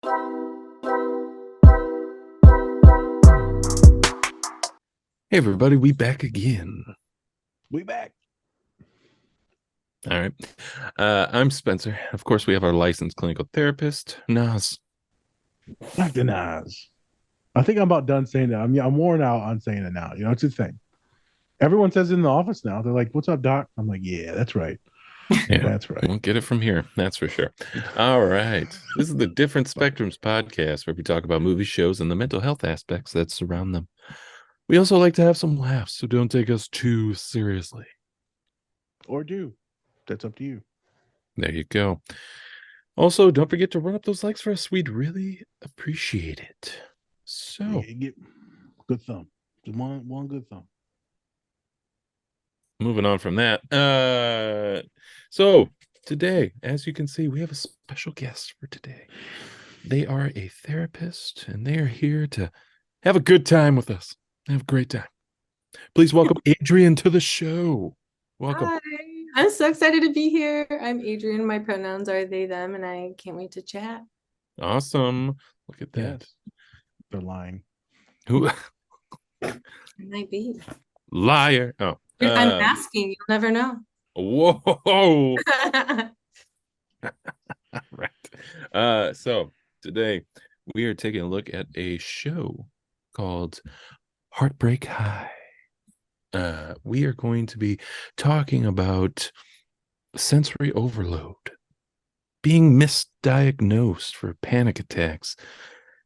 Hey everybody, we back again. We back. All right. I'm Spencer. Of course, we have our licensed clinical therapist, Nas. Dr. Nas. I think I'm about done saying that. I'm worn out on saying it now. You know, it's a thing. Everyone says it in the office now. They're like, "What's up, doc?" I'm like, "Yeah, that's right. Yeah, That's right." won't get it from here. That's for sure. All right. This is the Different Spectrums podcast where we talk about movie shows and the mental health aspects that surround them. We also like to have some laughs, so don't take us too seriously. Or do. That's up to you. There you go. Also, don't forget to run up those likes for us. We'd really appreciate it. So, Get good thumb. Just one good thumb. moving on from that. So today, as you can see, we have a special guest for today. They are a therapist and they are here to have a good time with us. Have a great time. Please welcome Adrienne to the show. Welcome. Hi, I'm so excited to be here. I'm Adrienne. My pronouns are they, them, and I can't wait to chat. Awesome. Look at that. Yes. They're lying. Who? It might be. Liar. Oh. I'm asking. You'll never know. Whoa. Right. So today we are taking a look at a show called Heartbreak High. We are going to be talking about sensory overload, being misdiagnosed for panic attacks,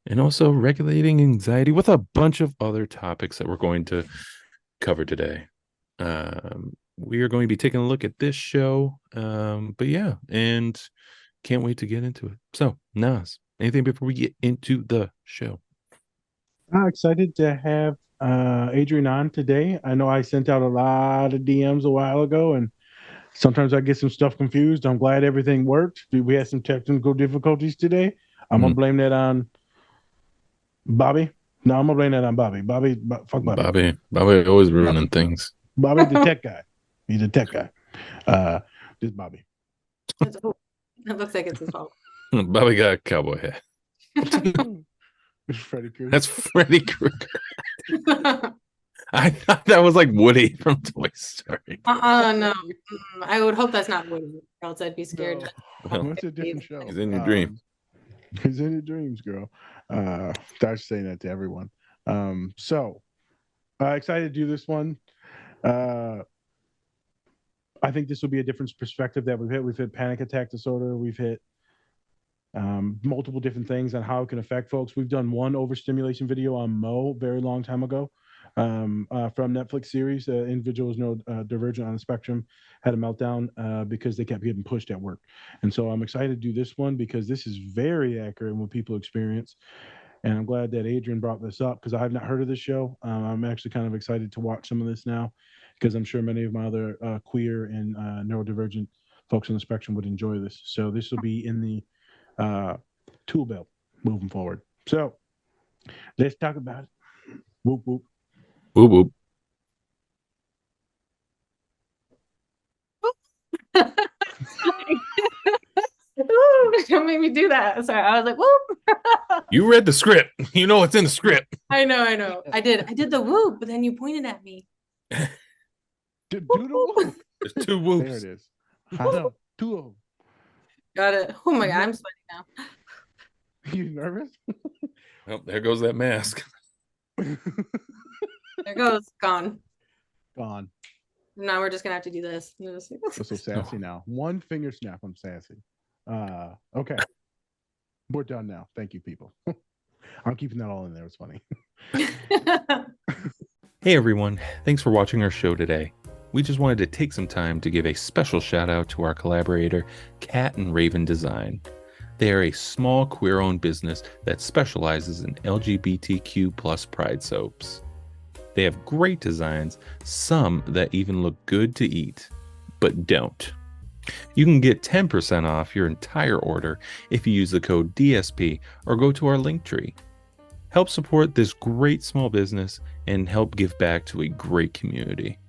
and also regulating anxiety with a bunch of other topics that we're going to cover today. We are going to be taking a look at this show. But yeah, and can't wait to get into it. So, Nas, anything before we get into the show? I'm excited to have Adrienne on today. I know I sent out a lot of DMs a while ago, and sometimes I get some stuff confused. I'm glad everything worked. We had some technical difficulties today. I'm gonna blame that on Bobby. No, I'm gonna blame that on Bobby. Fuck Bobby. Bobby always ruining things. Bobby, the tech guy. He's a tech guy. This Bobby. It looks like it's his fault. Bobby got a cowboy hat. Freddy Krueger. That's Freddy Krueger. I thought that was like Woody from Toy Story. No. I would hope that's not Woody, or else I'd be scared. No. Well, Well, it's a different show. He's in your dreams. He's in your dreams, girl. Start saying that to everyone. So excited to do this one. I think this will be a different perspective that we've hit. We've hit panic attack disorder. We've hit multiple different things on how it can affect folks. We've done one overstimulation video on Mo very long time ago from Netflix series. Individuals neurodivergent on the spectrum had a meltdown because they kept getting pushed at work. And so I'm excited to do this one because this is very accurate in what people experience. And I'm glad that Adrienne brought this up because I have not heard of this show. I'm actually kind of excited to watch some of this now because I'm sure many of my other queer and neurodivergent folks on the spectrum would enjoy this. So this will be in the tool belt moving forward. So let's talk about it. Whoop whoop. Whoop whoop. Ooh, don't make me do that. Sorry, I was like, whoop. You read the script. You know it's in the script. I know. I did the whoop, but then you pointed at me. Do the whoop. There's two whoops. There it is. I know. Two of them. Got it. Oh my God, I'm sweating now. You nervous? Oh, there goes that mask. There goes. Gone. Gone. Now we're just gonna have to do this. I'm so sassy now. One finger snap. I'm sassy. Okay. We're done now. Thank you, people. I'm keeping that all in there. It's funny. Hey everyone, thanks for watching our show today. We just wanted to take some time to give a special shout out to our collaborator, Cat and Raven Design. They are a small queer-owned business that specializes in LGBTQ plus pride soaps. They have great designs, some that even look good to eat, but don't. You can get 10% off your entire order if you use the code DSP or go to our link tree. Help support this great small business and help give back to a great community.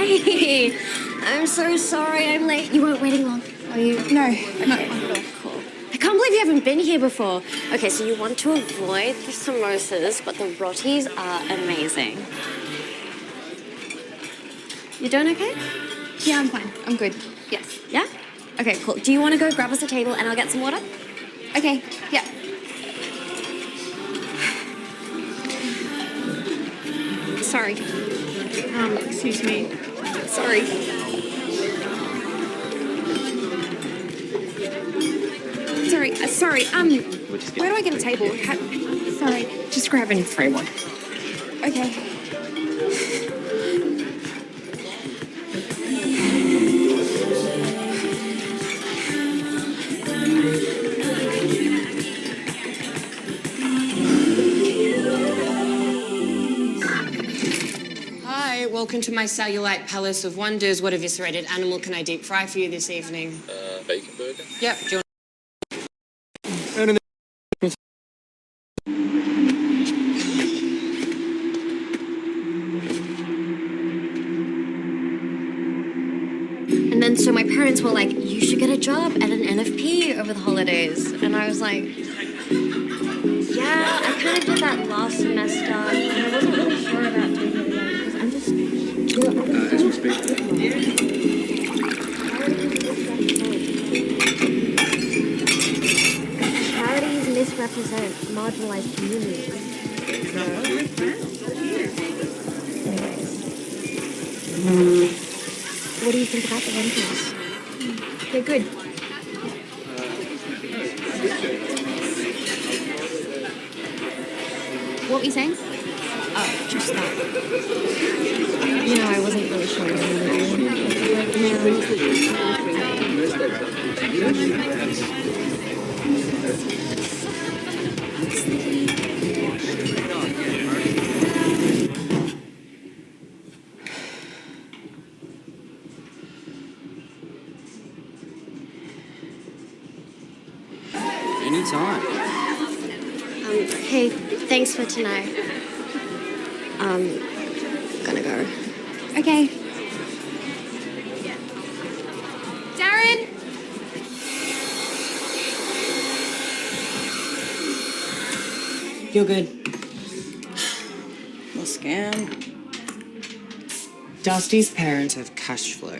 Hey, I'm so sorry I'm late. You weren't waiting long, are you? No, not at all. Cool. I can't believe you haven't been here before. Okay, so you want to avoid the samosas, but the rotis are amazing. You doing okay? Yeah, I'm fine. I'm good. Yes. Yeah? Okay, cool. Do you want to go grab us a table and I'll get some water? Okay, yeah. Sorry. Excuse me. Sorry. Sorry, where do I get a table? Sorry. Just grab any free one. Okay. Hi, welcome to my cellulite palace of wonders. What eviscerated animal can I deep fry for you this evening? Bacon burger. Yep, do you And then so my parents were like, you should get a job at an NFP over the holidays. And I was like, yeah, I kind of did that last semester. And I wasn't really sure about doing it again because I'm just... As we speak. Charities misrepresent marginalized communities. Anyways. What do you think about the rentals? They're good. What were you saying? Oh, just that. You know, I wasn't really sure what you were Anytime. Hey, thanks for tonight. Gonna go. Okay. Darren! You're good. Well, scam. Dusty's parents have cash flow.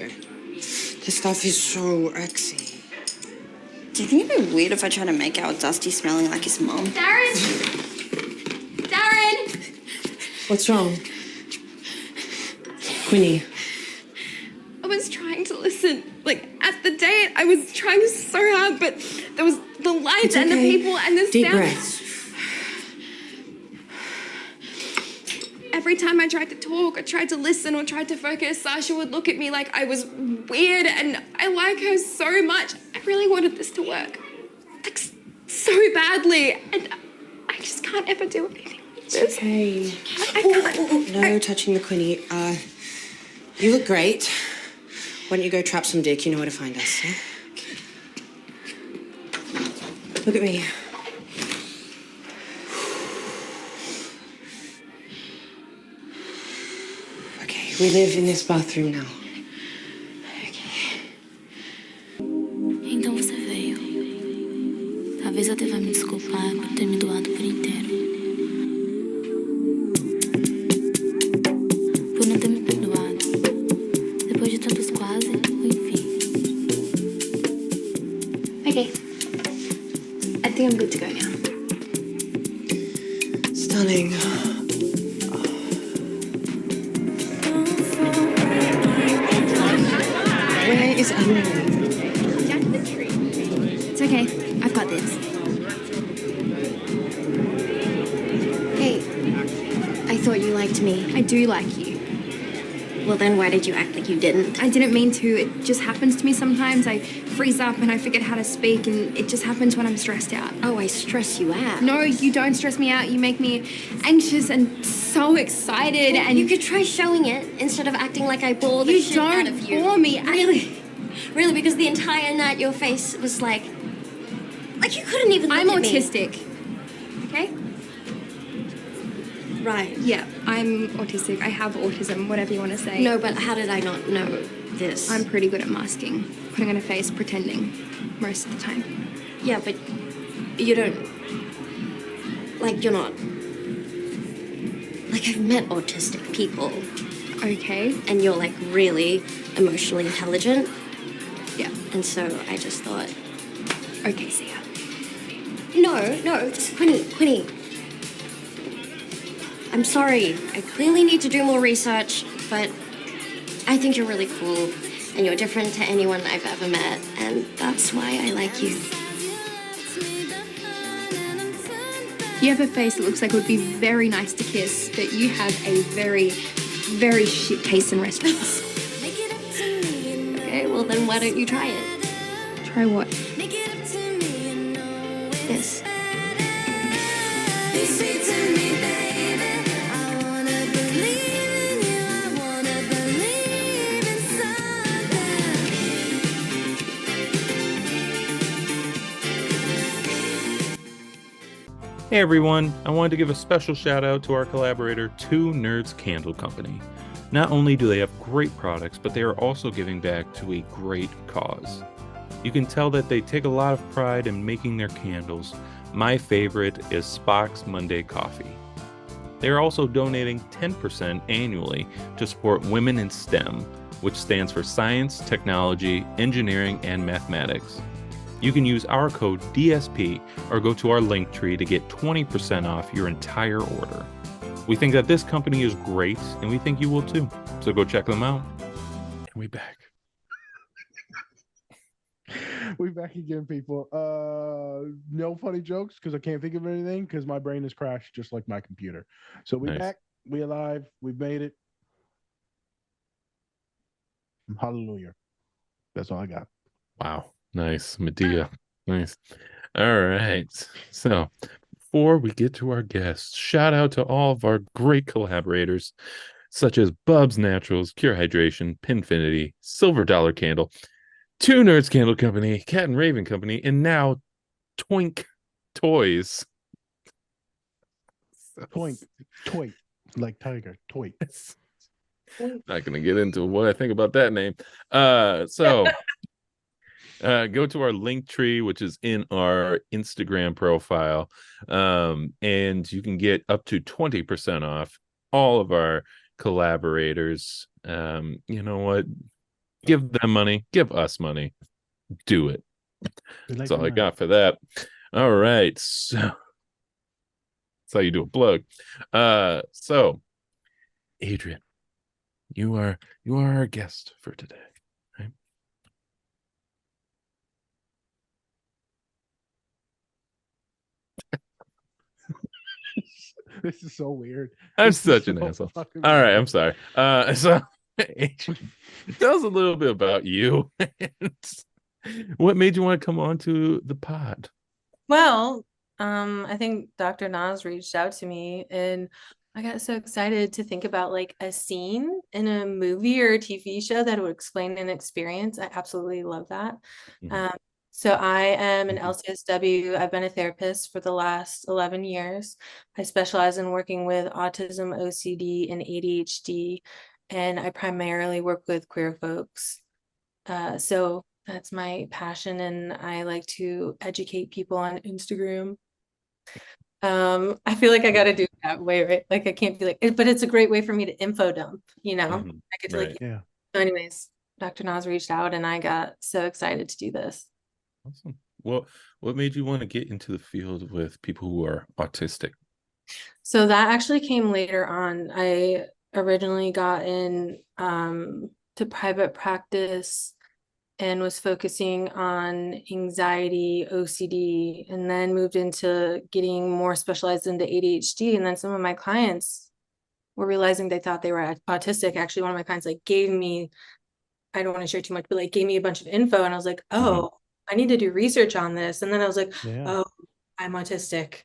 This stuff is so exy. Do you think it'd be weird if I try to make out Dusty smelling like his mom? Darren! Darren! What's wrong? Quinny. I was trying to listen. Like, at the date, I was trying so hard, but there was the lights It's and the okay. people and the Deep sound. breaths. Every time I tried to talk or tried to listen or tried to focus, Sasha would look at me like I was weird, and I like her so much. I really wanted this to work. Like, so badly. And I just can't ever do anything like this. It's okay. I can't. No touching the Quinny. You look great. Why don't you go trap some dick? You know where to find us, yeah? Look at me. Okay, we live in this bathroom now. Okay. Então você veio. Talvez até vá me desculpar por ter me doado por inteiro. Por não ter me perdoado. Depois de tantos quase, enfim. Okay. I think I'm good to go now. Stunning. Where is Emily? Jack the tree. It's okay. I've got this. Hey, I thought you liked me. I do like you. Well, then why did you act like you didn't? I didn't mean to. It just happens to me sometimes. I freeze up and I forget how to speak, and it just happens when I'm stressed out. Oh, I stress you out. No, you don't stress me out. You make me anxious and so excited, and You could try showing it instead of acting like I bore the you shit out of don't you. bore me. Really? Really, because the entire night your face was like you couldn't even look I'm at me. autistic. Okay? Right. Yeah, I'm autistic. I have autism, whatever you want to say. No, but how did I not know this? I'm pretty good at masking, putting on a face, pretending most of the time. Yeah, but you don't... Like, you're not... Like, I've met autistic people, Okay. and you're, like, really emotionally intelligent. Yeah. And so I just thought, Okay, see ya. no, just Quinny. I'm sorry. I clearly need to do more research, but I think you're really cool, and you're different to anyone I've ever met, and that's why I like you. You have a face that looks like it would be very nice to kiss, but you have a very, very shit taste in restaurants. Okay, well then why don't you try it? Try what? This. Hey everyone, I wanted to give a special shout out to our collaborator, Two Nerds Candle Company. Not only do they have great products, but they are also giving back to a great cause. You can tell that they take a lot of pride in making their candles. My favorite is Spock's Monday Coffee. They are also donating 10% annually to support Women in STEM, which stands for Science, Technology, Engineering, and Mathematics. You can use our code DSP or go to our link tree to get 20% off your entire order. We think that this company is great, and we think you will too. So go check them out. And we back. We back again, people. No funny jokes because I can't think of anything because my brain has crashed just like my computer. So we Nice. back. We alive. We've made it. Hallelujah. That's all I got. Wow. Nice. Medea. Nice. All right. So before we get to our guests, shout out to all of our great collaborators, such as Bub's Naturals, Cure Hydration, Pinfinity, Silver Dollar Candle, Two Nerds Candle Company, Cat and Raven Company, and now Twink Toys. Toy, like tiger, toy. Not gonna get into what I think about that name. Go to our link tree, which is in our Instagram profile, and you can get up to 20% off all of our collaborators. You know what? Give them money. Give us money. Do it. That's all I got for that. All right. So that's how you do a plug. So Adrienne, you are our guest for today. Right? This is so weird. I'm This is such an so asshole. All fucking right, weird. I'm sorry. So Adrienne, tell us a little bit about you and what made you want to come on to the pod. Well, I think Dr. Nas reached out to me and I got so excited to think about like a scene in a movie or a TV show that would explain an experience. I absolutely love that. Mhm. So I am an LCSW. I've been a therapist for the last 11 years. I specialize in working with autism, OCD, and ADHD, and I primarily work with queer folks. So that's my passion, and I like to educate people on Instagram. I feel like I got to do it that way, right? Like I can't be like, but it's a great way for me to info dump, you know? Mhm. I could Right. like, Yeah. so anyways, Dr. Nas reached out and I got so excited to do this. Awesome. Well, what made you want to get into the field with people who are autistic? So that actually came later on. I originally got in to private practice and was focusing on anxiety, OCD, and then moved into getting more specialized into ADHD. And then some of my clients were realizing they thought they were autistic. Actually, one of my clients like gave me, I don't want to share too much, but like gave me a bunch of info. And I was like, oh, I need to do research on this. And then I was like, Yeah. oh, I'm autistic.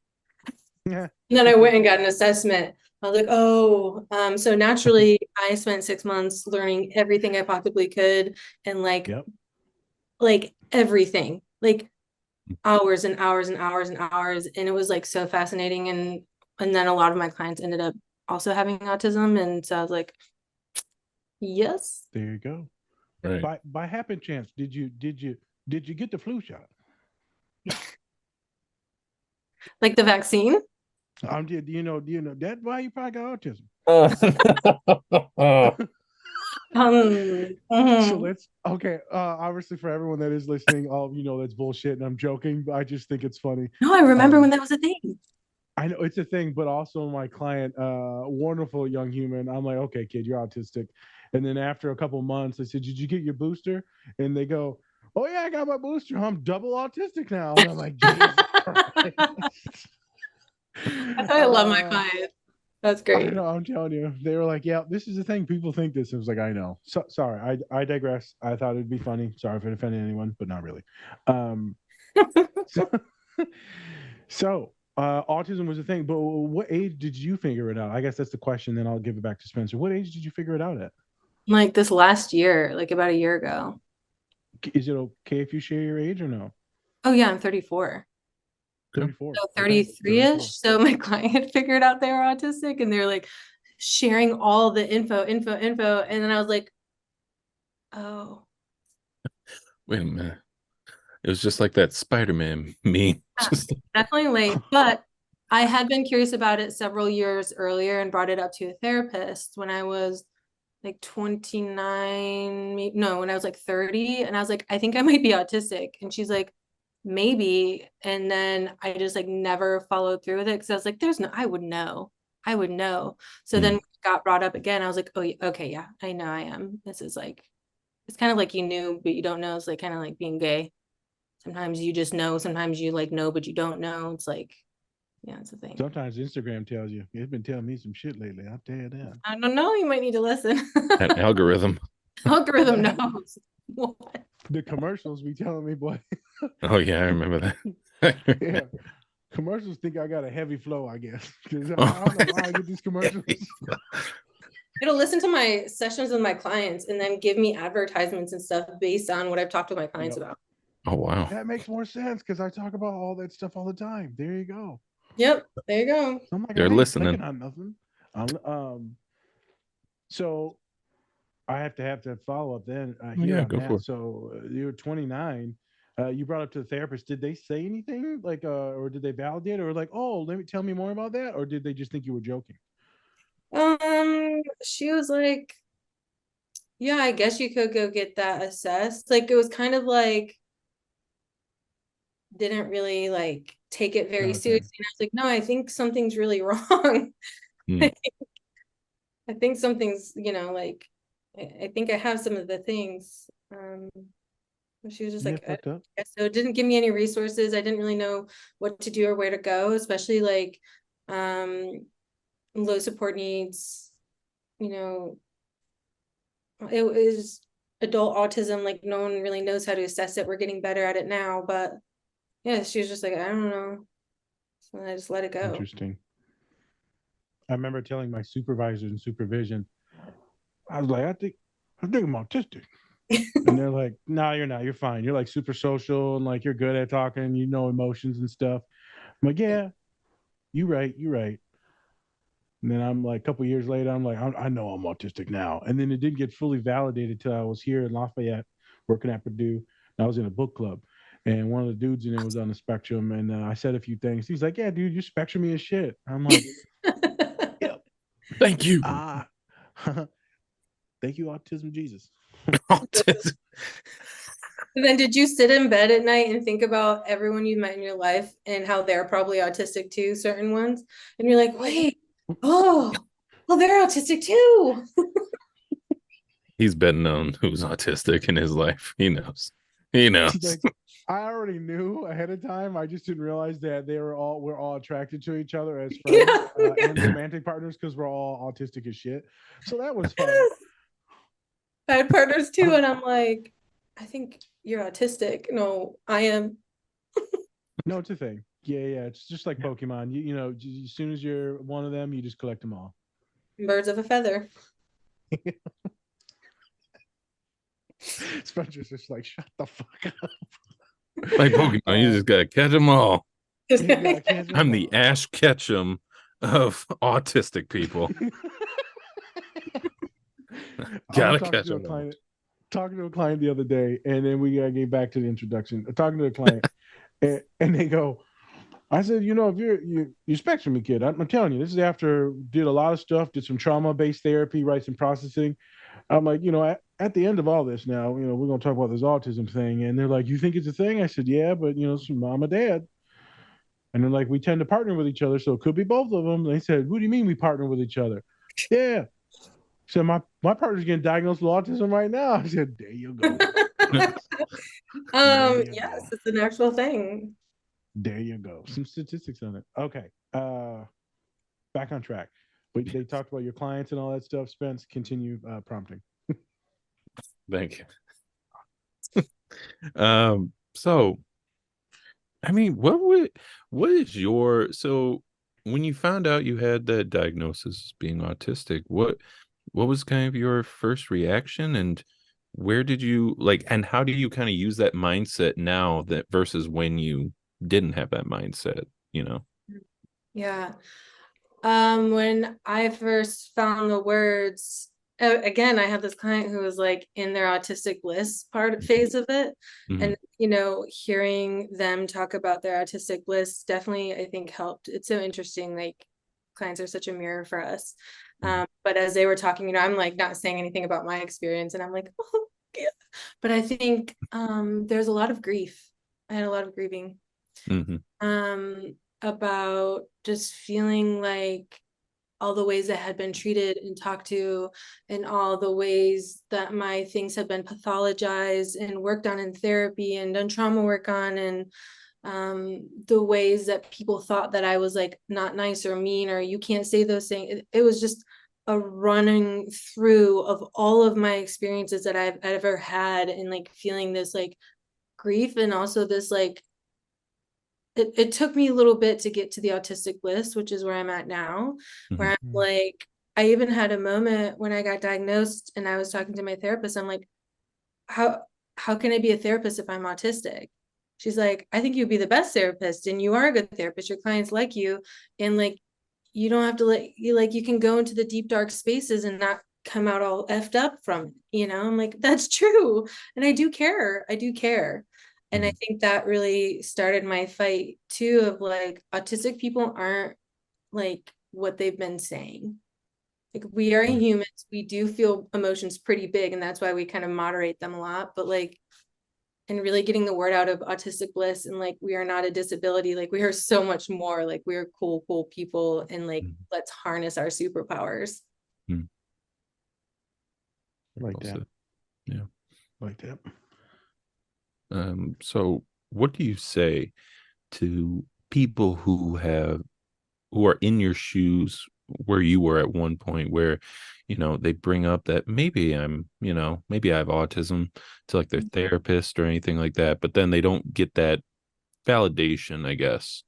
Yeah. And then I went and got an assessment. I was like, oh, so naturally I spent 6 months learning everything I possibly could and Yep. like everything, like hours and hours and hours and hours. And it was like so fascinating. And then a lot of my clients ended up also having autism. And so I was like, yes. There you go. Right. By happen chance, did you get the flu shot? Like the vaccine. Do you know that's why you probably got autism? So Mhm. let's obviously for everyone that is listening, all of you know that's bullshit and I'm joking, but I just think it's funny. No, I remember when that was a thing. I know it's a thing, but also my client, wonderful young human, I'm like, okay, kid, you're autistic. And then after a couple months, I said, did you get your booster? And they go, oh yeah, I got my booster. I'm double autistic now. And I'm like, Jesus Christ. That's why I love my clients. That's I great. know, I'm telling you. They were like, yeah, this is the thing. People think this. I was like, I know. So, sorry, I digress. I thought it'd be funny. Sorry if it offended anyone, but not really. So, autism was a thing, but what age did you figure it out? I guess that's the question. Then I'll give it back to Spencer. What age did you figure it out at? Like this last year, like about a year ago. Is it okay if you share your age or no? Oh yeah, I'm 34. 34. So Okay, 33-ish. So my client figured out they were autistic and they're like sharing all the info. And then I was like, oh. Wait a minute. It was just like that Spider-Man meme. Just Definitely late, but I had been curious about it several years earlier and brought it up to a therapist when I was like 29, no, when I was like 30, and I was like, I think I might be autistic. And she's like, maybe. And then I just like never followed through with it because I was like, there's no, I would know. I would know. So then when it got brought up again, I was like, oh, okay, yeah, I know I am. This is like, it's kind of like you knew, but you don't know. It's like kind of like being gay. Sometimes you just know, sometimes you like know, but you don't know. It's like, yeah, it's a thing. Sometimes Instagram tells you. It's been telling me some shit lately. I'll tell you that. I don't know. You might need to listen. that algorithm. Algorithm knows. What? The commercials be telling me, boy. Oh yeah, I remember that. Yeah. Commercials think I got a heavy flow, I guess. Because I don't know why I get these commercials. It'll listen to my sessions with my clients and then give me advertisements and stuff based on what I've talked to my clients about. Oh wow. That makes more sense because I talk about all that stuff all the time. There you go. Yep, there you go. So I'm like, They're I ain't listening. clicking on nothing. So I have to follow up then. Yeah, On go that. for it. So you're 29. You brought up to the therapist. Did they say anything like, or did they validate, or like, oh, tell me more about that, or did they just think you were joking? She was like, yeah, I guess you could go get that assessed. Like it was kind of like didn't really like take it very seriously. And I was like, no, I think something's really wrong. I think something's, like I think I have some of the things. She was just like, so it didn't give me any resources. I didn't really know what to do or where to go, especially like low support needs, it was adult autism, like no one really knows how to assess it. We're getting better at it now, but yeah, she was just like, I don't know. So I just let it go. Interesting. I remember telling my supervisor in supervision, I was like, I think I'm autistic. And they're like, no, you're not. You're fine. You're like super social and like you're good at talking, emotions and stuff. I'm like, yeah, you're right. And then I'm like, a couple years later, I'm like, I know I'm autistic now. And then it didn't get fully validated till I was here in Lafayette working at Purdue. And I was in a book club. And one of the dudes in it was on the spectrum. And I said a few things. He's like, yeah, dude, you're spectrum-y as shit. I'm like, yep. Thank you. Thank you, Autism Jesus. Autism. And then did you sit in bed at night and think about everyone you met in your life and how they're probably autistic too, certain ones? And you're like, wait, well, they're autistic too. He's been known who's autistic in his life. He knows. Like, I already knew ahead of time. I just didn't realize that we're all attracted to each other as friends and romantic partners because we're all autistic as shit. So that was fun. I had partners too, and I'm like, I think you're autistic. No, I am. No, it's a thing. Yeah. It's just like Pokemon. As soon as you're one of them, you just collect them all. Birds of a feather. Spencer's just like, shut the fuck up. Like Pokemon, you just gotta catch them all. I'm the Ash Ketchum of autistic people. I was Gotta talking catch to a them. client the other day, and then we gotta get back to the introduction. Talking to a client, and they go, I said, if you're spectrum kid, I'm telling you, this is after did a lot of stuff, did some trauma-based therapy, right, some processing. I'm like, at the end of all this now, we're gonna talk about this autism thing, and they're like, you think it's a thing? I said, yeah, but it's from mom and dad, and they're like, we tend to partner with each other, so it could be both of them. They said, what do you mean we partner with each other? Yeah. So my partner's getting diagnosed with autism right now. I said, there you go. Yes, it's an actual thing. There you go. Some statistics on it. Okay. Back on track. But they talked about your clients and all that stuff. Spence, continue prompting. Thank you. So I mean, what is so when you found out you had that diagnosis being autistic, what was kind of your first reaction, and where did you and how do you kind of use that mindset now that versus when you didn't have that mindset, Yeah. When I first found the words, again, I had this client who was like in their autistic bliss phase of it. Mhm. And, hearing them talk about their autistic bliss definitely, I think, helped. It's so interesting. Like, clients are such a mirror for us. But as they were talking, I'm like not saying anything about my experience, and I'm like, oh, yeah. But I think there's a lot of grief. I had a lot of grieving. About just feeling like all the ways I had been treated and talked to, and all the ways that my things have been pathologized and worked on in therapy and done trauma work on, and the ways that people thought that I was like not nice or mean or you can't say those things. It was just a running through of all of my experiences that I've ever had, and like feeling this like grief, and also this like it took me a little bit to get to the autistic bliss, which is where I'm at now, where I'm like, I even had a moment when I got diagnosed and I was talking to my therapist. I'm like, how can I be a therapist if I'm autistic? She's like, I think you'd be the best therapist, and you are a good therapist. Your clients like you, and like, you don't have to you can go into the deep dark spaces and not come out all effed up from it. I'm like, that's true. And I do care. And I think that really started my fight too, of like, autistic people aren't like what they've been saying. Like, we are humans, we do feel emotions pretty big, and that's why we kind of moderate them a lot. But like, and really getting the word out of autistic bliss, and like, we are not a disability, like we are so much more, like we're cool people, and like, let's harness our superpowers. I like that. Yeah. Like that. So what do you say to people who are in your shoes where you were at one point, where they bring up that maybe maybe I have autism to like their therapist or anything like that, but then they don't get that validation, I guess.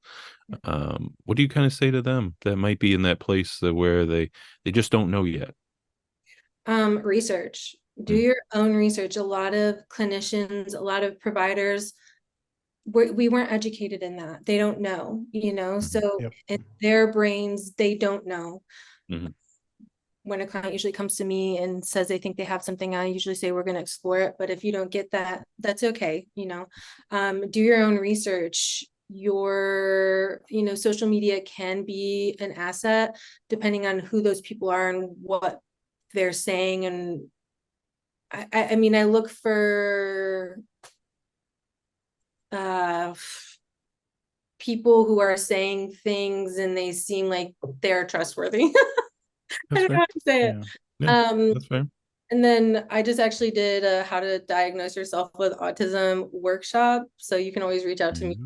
What do you kind of say to them that might be in that place where they just don't know yet? Research. Do your own research. A lot of clinicians, a lot of providers, we weren't educated in that. They don't know, so in their brains, they don't know. When a client usually comes to me and says they think they have something, I usually say we're going to explore it. But if you don't get that, that's okay. Do your own research. Your social media can be an asset depending on who those people are and what they're saying. And I mean, I look for people who are saying things and they seem like they're trustworthy. I don't know how to say it. That's fair. And then I just actually did a how to diagnose yourself with autism workshop. So you can always reach out to me.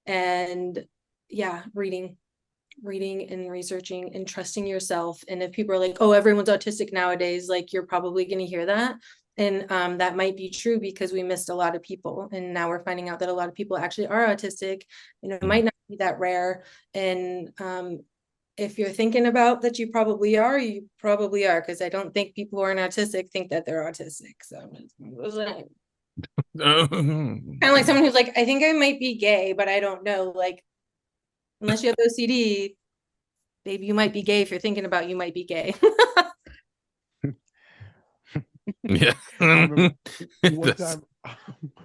And yeah, reading and researching and trusting yourself. And if people are like, oh, everyone's autistic nowadays, like, you're probably going to hear that. And that might be true because we missed a lot of people. And now we're finding out that a lot of people actually are autistic, and it might not be that rare. And if you're thinking about that, you probably are, because I don't think people who are autistic think that they're autistic. So kind of like someone who's like, I think I might be gay, but I don't know. Like, unless you have OCD, baby, you might be gay if you're thinking about you might be gay. Yeah. I remember one That's- time,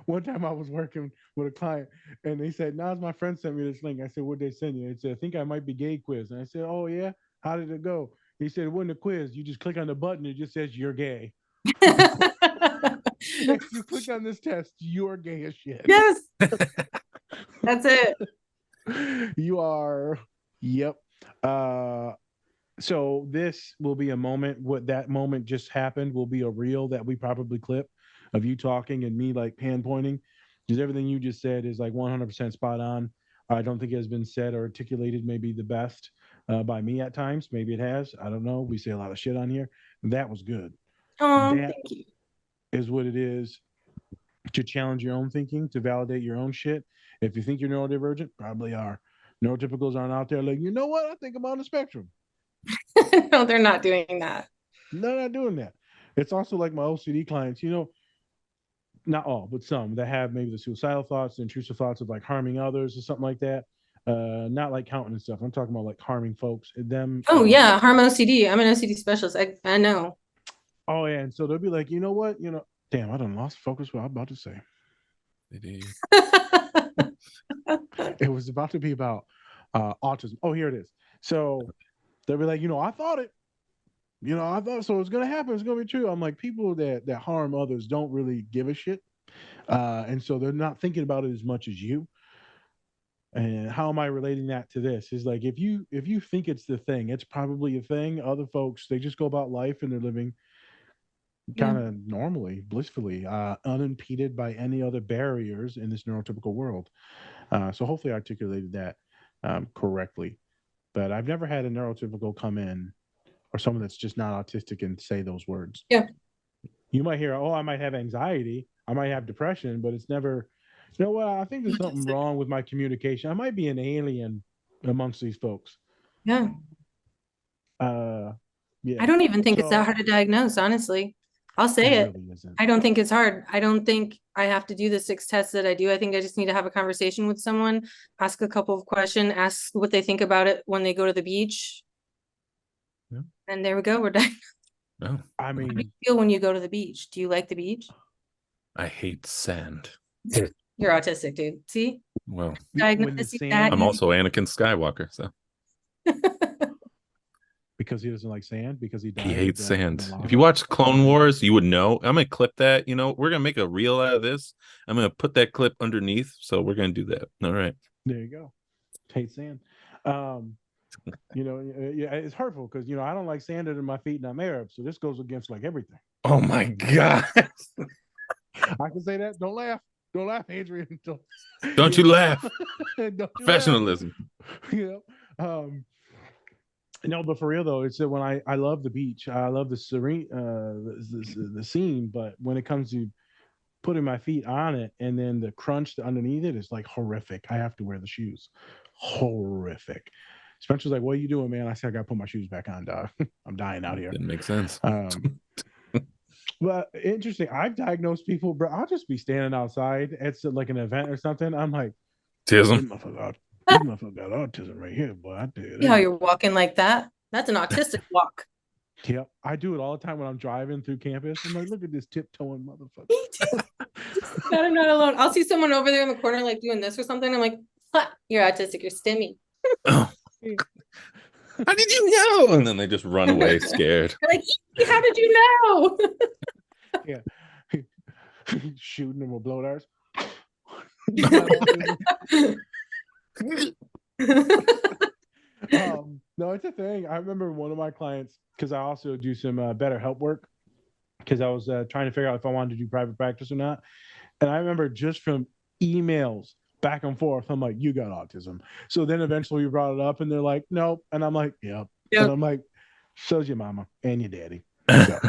one time I was working with a client, and they said, "Now's my friend sent me this link." I said, "What'd they send you?" They said, "I think I might be gay quiz." And I said, "Oh yeah, how did it go?" He said, "It wasn't a quiz. You just click on the button. It just says you're gay. If you click on this test, you're gay as shit. Yes, that's it. You are. Yep. So this will be a moment. What that moment just happened will be a reel that we probably clip of you talking and me like hand pointing, because everything you just said is like 100% spot on. I don't think it has been said or articulated maybe the best by me at times. Maybe it has. I don't know. We say a lot of shit on here. That was good. Oh, That thank you. is what it is, to challenge your own thinking, to validate your own shit. If you think you're neurodivergent, probably are. Neurotypicals aren't out there like, you know what? I think I'm on the spectrum. No, they're not doing that. They're not doing that. It's also like my OCD clients, not all, but some that have maybe the suicidal thoughts, the intrusive thoughts of like harming others or something like that. Not like counting and stuff. I'm talking about like harming folks. Them. Oh yeah, harm OCD. I'm an OCD specialist. I know. Oh yeah, and so they'll be like, you know what? Damn, I done lost focus. What I'm about to say. It was about to be about autism. Oh, here it is. So they'll be like, I thought it. I thought so. It's gonna happen. It's gonna be true. I'm like, people that harm others don't really give a shit, and so they're not thinking about it as much as you. And how am I relating that to this? Is like, if you think it's the thing, it's probably a thing. Other folks, they just go about life and they're living kind of normally, blissfully, unimpeded by any other barriers in this neurotypical world. So hopefully I articulated that correctly. But I've never had a neurotypical come in or someone that's just not autistic and say those words. Yeah. You might hear, oh, I might have anxiety, I might have depression, but it's never, you know what? I think there's something wrong with my communication. I might be an alien amongst these folks. Yeah. Yeah. I don't even think it's that hard to diagnose, honestly. I'll say it. Really isn't. I don't think it's hard. I don't think I have to do the 6 tests that I do. I think I just need to have a conversation with someone, ask a couple of questions, ask what they think about it when they go to the beach. Yeah. And there we go. We're done. No, I How do you mean, feel when you go to the beach? Do you like the beach? I hate sand. You're autistic, dude. See? Well, when the Diagnosis sand, that I'm easy. also Anakin Skywalker, so because he doesn't like sand, because he died. he hates in the sand. If lava? you watch Clone Wars, you would know. I'm gonna clip that. We're gonna make a reel out of this. I'm gonna put that clip underneath, so we're gonna do that. All right. There you go. Hate sand. Yeah, it's hurtful because I don't like sand under my feet and I'm Arab, so this goes against like everything. Oh my god! I can say that. Don't laugh. Don't laugh, Adrienne. Don't you laugh. Don't you Professionalism. laugh. No, but for real though, it's that when I love the beach, I love the serene, the scene, but when it comes to putting my feet on it and then the crunch underneath it is like horrific. I have to wear the shoes. Horrific. Spencer's like, "What are you doing, man?" I said, "I got to put my shoes back on, dog. I'm dying out here." Didn't make sense. But interesting. I've diagnosed people, bro. I'll just be standing outside at like an event or something. I'm like, this Autism. motherfucker got autism right here, boy. I do. See how you're walking like that? That's an autistic walk. Yep, I do it all the time when I'm driving through campus. I'm like, look at this tiptoeing motherfucker. Me too. That I'm not alone. I'll see someone over there in the corner like doing this or something. I'm like, ha, you're autistic, you're stimmy. Oh. How did you know? And then they just run away scared. They're like, how did you know? Yeah. Shooting them with blow darts. No, it's a thing. I remember one of my clients, because I also do some better help work, because I was trying to figure out if I wanted to do private practice or not. And I remember just from emails back and forth, I'm like, you got autism. So then eventually we brought it up and they're like, nope. And I'm like, yep. And I'm like, so's your mama and your daddy. So,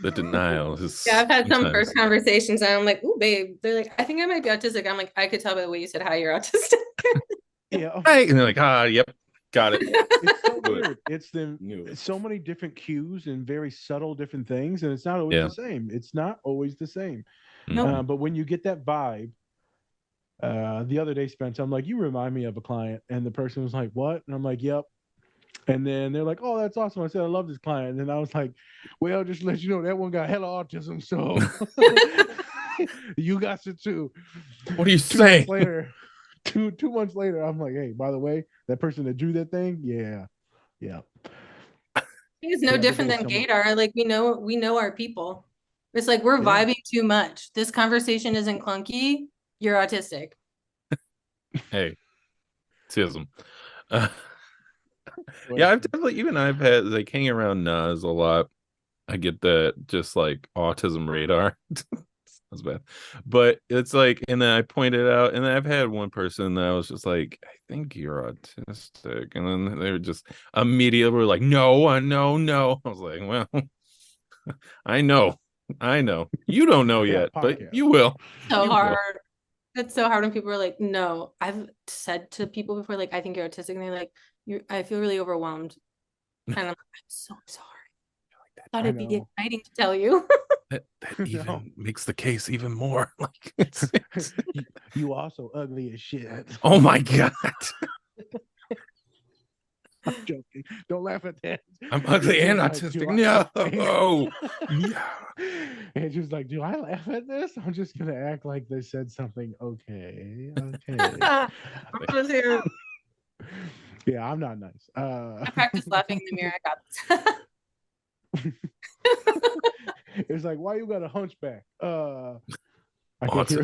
The denial is. Yeah, I've had some first conversations and I'm like, ooh, babe. They're like, I think I might be autistic. I'm like, I could tell by the way you said hi, you're autistic. yeah. Right. And they're like, yep, got it. It's so weird. It's so many different cues and very subtle different things. And it's not always the same. It's not always the same. No. But when you get that vibe, The other day, Spence, I'm like, you remind me of a client. And the person was like, what? And I'm like, yep. And then they're like, oh, that's awesome. I said, I love this client. And then I was like, well, just to let you know, that one got hella autism. So you got it too. What are you 2 months saying? later, 2 months later, I'm like, hey, by the way, that person that drew that thing, yeah. It's no Yeah, different today than someone- Gator. Like we know our people. It's like we're Yeah. vibing too much. This conversation isn't clunky. You're autistic. Hey, autism. Yeah, I've definitely I've had like hanging around Nas a lot. I get that just like autism radar. That's bad. But it's like, and then I pointed out, and then I've had one person that I was just like, I think you're autistic. And then they were just immediately were like, no, no, no. I was like, well, I know. You don't know Yeah, yet, but podcast. you will. So You will. hard. It's so hard when people are like, no. I've said to people before, like, I think you're autistic, and they're like, I feel really overwhelmed. And I'm like, I'm so sorry. Thought I it'd be know. exciting to tell you. That even No. makes the case even more. Like, You also ugly as shit. oh my God. I'm joking. Don't laugh at that. I'm ugly and Like, autistic. do No. And she was like, do I laugh at this? I'm just gonna act like they said something. Okay. I'm just here. Yeah, I'm not nice. I practice laughing in the mirror. I got this. It's like, why you got a hunchback? I can't hear.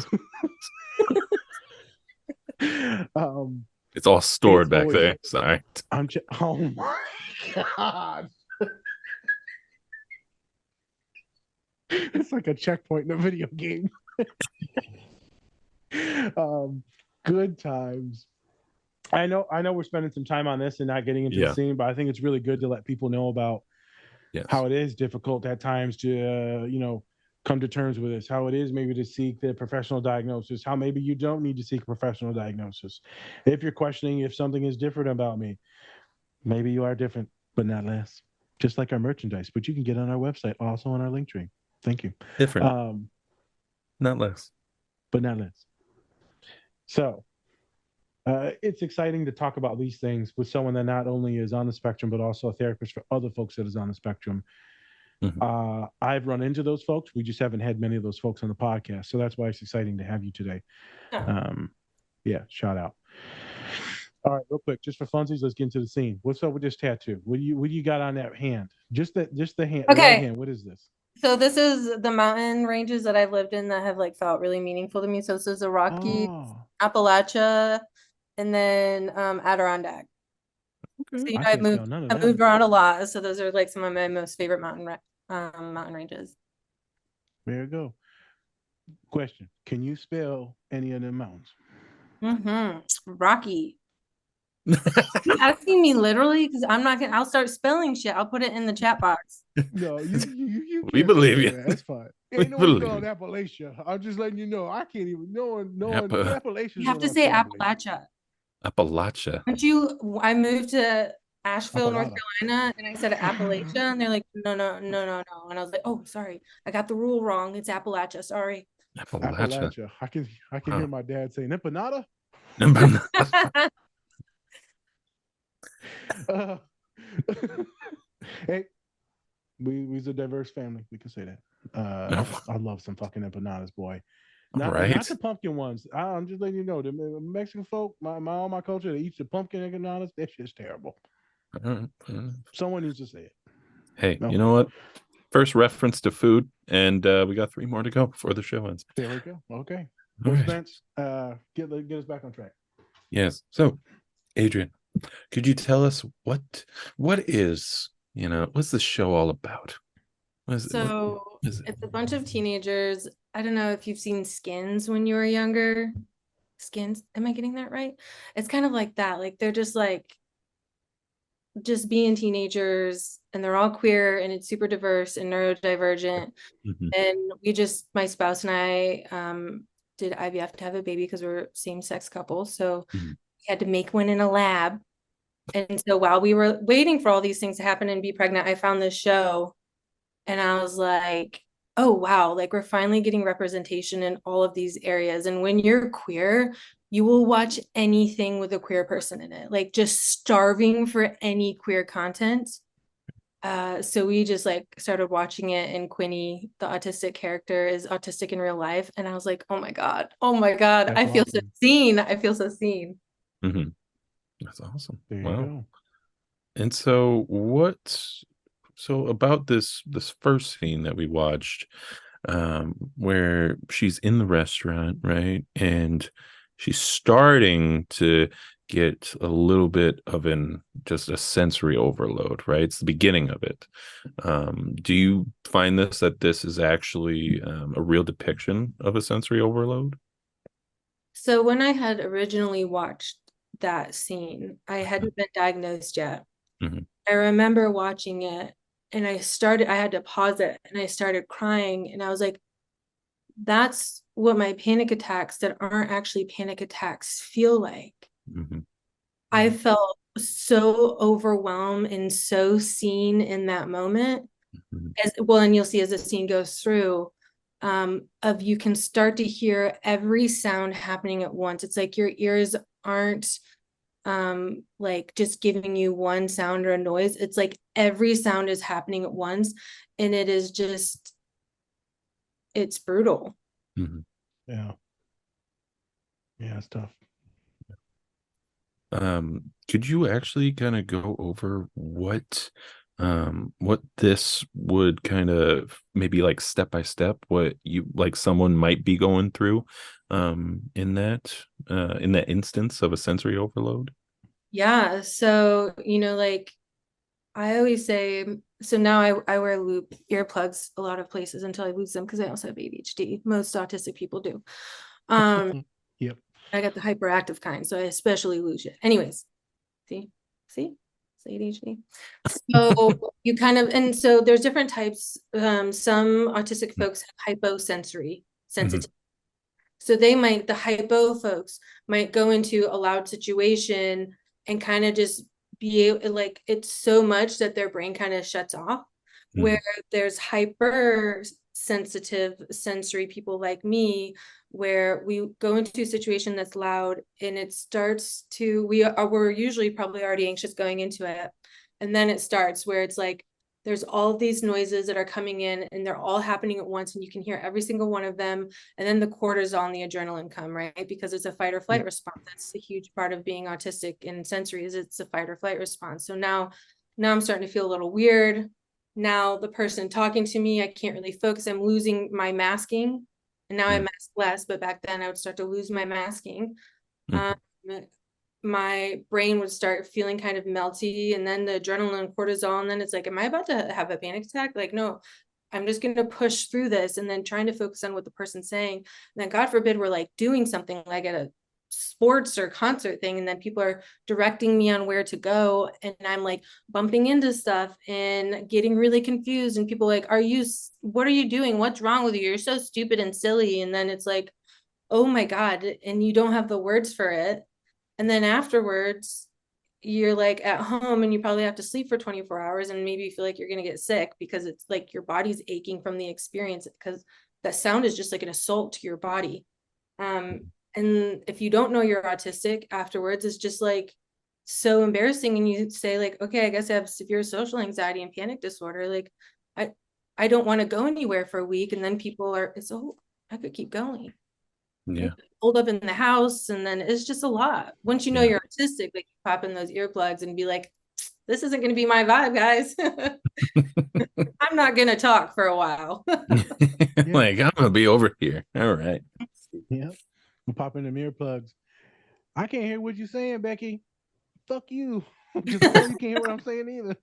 It's all stored It's back always- there. Sorry. Oh my God. It's like a checkpoint in a video game. Good times. I know we're spending some time on this and not getting into Yeah. the scene, but I think it's really good to let people know about Yes. how it is difficult at times to come to terms with this, how it is maybe to seek the professional diagnosis, how maybe you don't need to seek professional diagnosis. If you're questioning if something is different about me, maybe you are different, but not less. Just like our merchandise, but you can get on our website, also on our link tree. Thank you. Different. Not less. But not less. So it's exciting to talk about these things with someone that not only is on the spectrum, but also a therapist for other folks that is on the spectrum. Mhm. I've run into those folks. We just haven't had many of those folks on the podcast. So that's why it's exciting to have you today. Yeah, shout out. All right, real quick, just for funsies, let's get into the scene. What's up with this tattoo? What do you got on that hand? Just the hand. Okay. Right hand. What is this? So this is the mountain ranges that I've lived in that have like felt really meaningful to me. So this is the Rocky, Oh, Appalachia, and then Adirondack. So Okay. you know, I can't spell none of I that. moved around a lot. So those are like some of my most favorite mountain ranges. There you go. Question: can you spell any of them mountains? Rocky. Asking me literally because I'm not gonna. I'll start spelling shit. I'll put it in the chat box. No, you We can't believe spell you. that. That's fine. We Ain't no one believe spelling Appalachia. I'm just letting you know. I can't even. No one. Appalachia's You have to not say spelled, believe Appalachia. Appalachia. Aren't you? I moved to Asheville, North Appalachia. Carolina, and I said Appalachia, and they're like, no, and I was like, oh, sorry, I got the rule wrong. It's Appalachia. Sorry. Appalachia. Appalachia. I can hear my dad saying empanada. Hey, we's a diverse family. We can say that. I love some fucking empanadas, boy. Not Right. the pumpkin ones. I'm just letting you know, the Mexican folk, my culture, they eat the pumpkin empanadas. That shit's terrible. Someone needs to say it. Hey, No. you know what? First reference to food, and we got 3 more to go before the show ends. There we go. Okay. All Well, right. Spence, get us back on track. Yes. So, Adrienne, could you tell us what is, what's the show all about? What is So what is it? it's a bunch of teenagers. I don't know if you've seen Skins when you were younger. Skins, am I getting that right? It's kind of like that. Like they're just being teenagers, and they're all queer, and it's super diverse and neurodivergent. Mhm. And my spouse and I did IVF to have a baby because we're same-sex couples. So Mhm. we had to make one in a lab. And so while we were waiting for all these things to happen and be pregnant, I found this show, and I was like, oh wow, like we're finally getting representation in all of these areas. And when you're queer, you will watch anything with a queer person in it, like just starving for any queer content. So we just like started watching it, and Quinny, the autistic character, is autistic in real life. And I was like, oh my God, That's I feel so awesome. seen. I feel so seen. Mm-hmm. That's awesome. There you Wow. go. And so so about this first scene that we watched, where she's in the restaurant, right? And she's starting to get a little bit of just a sensory overload, right? It's the beginning of it. Do you find that this is actually a real depiction of a sensory overload? So when I had originally watched that scene, I hadn't been diagnosed yet. Mhm. I remember watching it, and I had to pause it, and I started crying, and I was like, that's what my panic attacks that aren't actually panic attacks feel like. Mhm. I felt so overwhelmed and so seen in that moment. Mhm. As well, and you'll see as the scene goes through, of you can start to hear every sound happening at once. It's like your ears aren't like just giving you one sound or a noise. It's like every sound is happening at once, and it's brutal. Mhm. Yeah. Yeah, it's tough. Could you actually kind of go over what this would kind of maybe like step by step, what you like someone might be going through in that instance of a sensory overload? Yeah. So, like I always say, so now I wear loop earplugs a lot of places until I lose them because I also have ADHD. Most autistic people do. Yep. I got the hyperactive kind, so I especially lose it. Anyways, see, it's ADHD. So you kind of, and so there's different types. Some autistic folks have hyposensory Mhm. sensitivity. So the hypo folks might go into a loud situation and kind of just like, it's so much that their brain kind of shuts off. Where there's hyper sensitive sensory people like me, where we go into a situation that's loud and it starts to, we're usually probably already anxious going into it. And then it starts where it's like, there's all of these noises that are coming in and they're all happening at once, and you can hear every single one of them. And then the cortisol and the adrenaline come, right? Because it's a fight or flight response. That's a huge part of being autistic in sensory, is it's a fight or flight response. So now I'm starting to feel a little weird. Now the person talking to me, I can't really focus. I'm losing my masking. And now I mask less, but back then I would start to lose my masking. Um, my brain would start feeling kind of melty, and then the adrenaline and cortisol, and then it's like, am I about to have a panic attack? Like, no, I'm just going to push through this, and then trying to focus on what the person's saying. And then God forbid we're like doing something like at a sports or concert thing, and then people are directing me on where to go, and I'm like bumping into stuff and getting really confused, and people like, what are you doing? What's wrong with you? You're so stupid and silly. And then it's like, oh my God, and you don't have the words for it. And then afterwards, you're like at home and you probably have to sleep for 24 hours, and maybe you feel like you're going to get sick because it's like your body's aching from the experience, because that sound is just like an assault to your body. And if you don't know you're autistic afterwards, it's just like so embarrassing. And you say like, okay, I guess I have severe social anxiety and panic disorder. Like I don't want to go anywhere for a week. And then people are, I could keep going. Yeah. Hold up in the house, and then it's just a lot. Once you know Yeah. you're autistic, like you pop in those earplugs and be like, this isn't going to be my vibe, guys. I'm not going to talk for a while. Like, I'm gonna be over here. All right. Yeah. I'm popping them earplugs. I can't hear what you're saying, Becky. Fuck you. Because I know you can't hear what I'm saying either.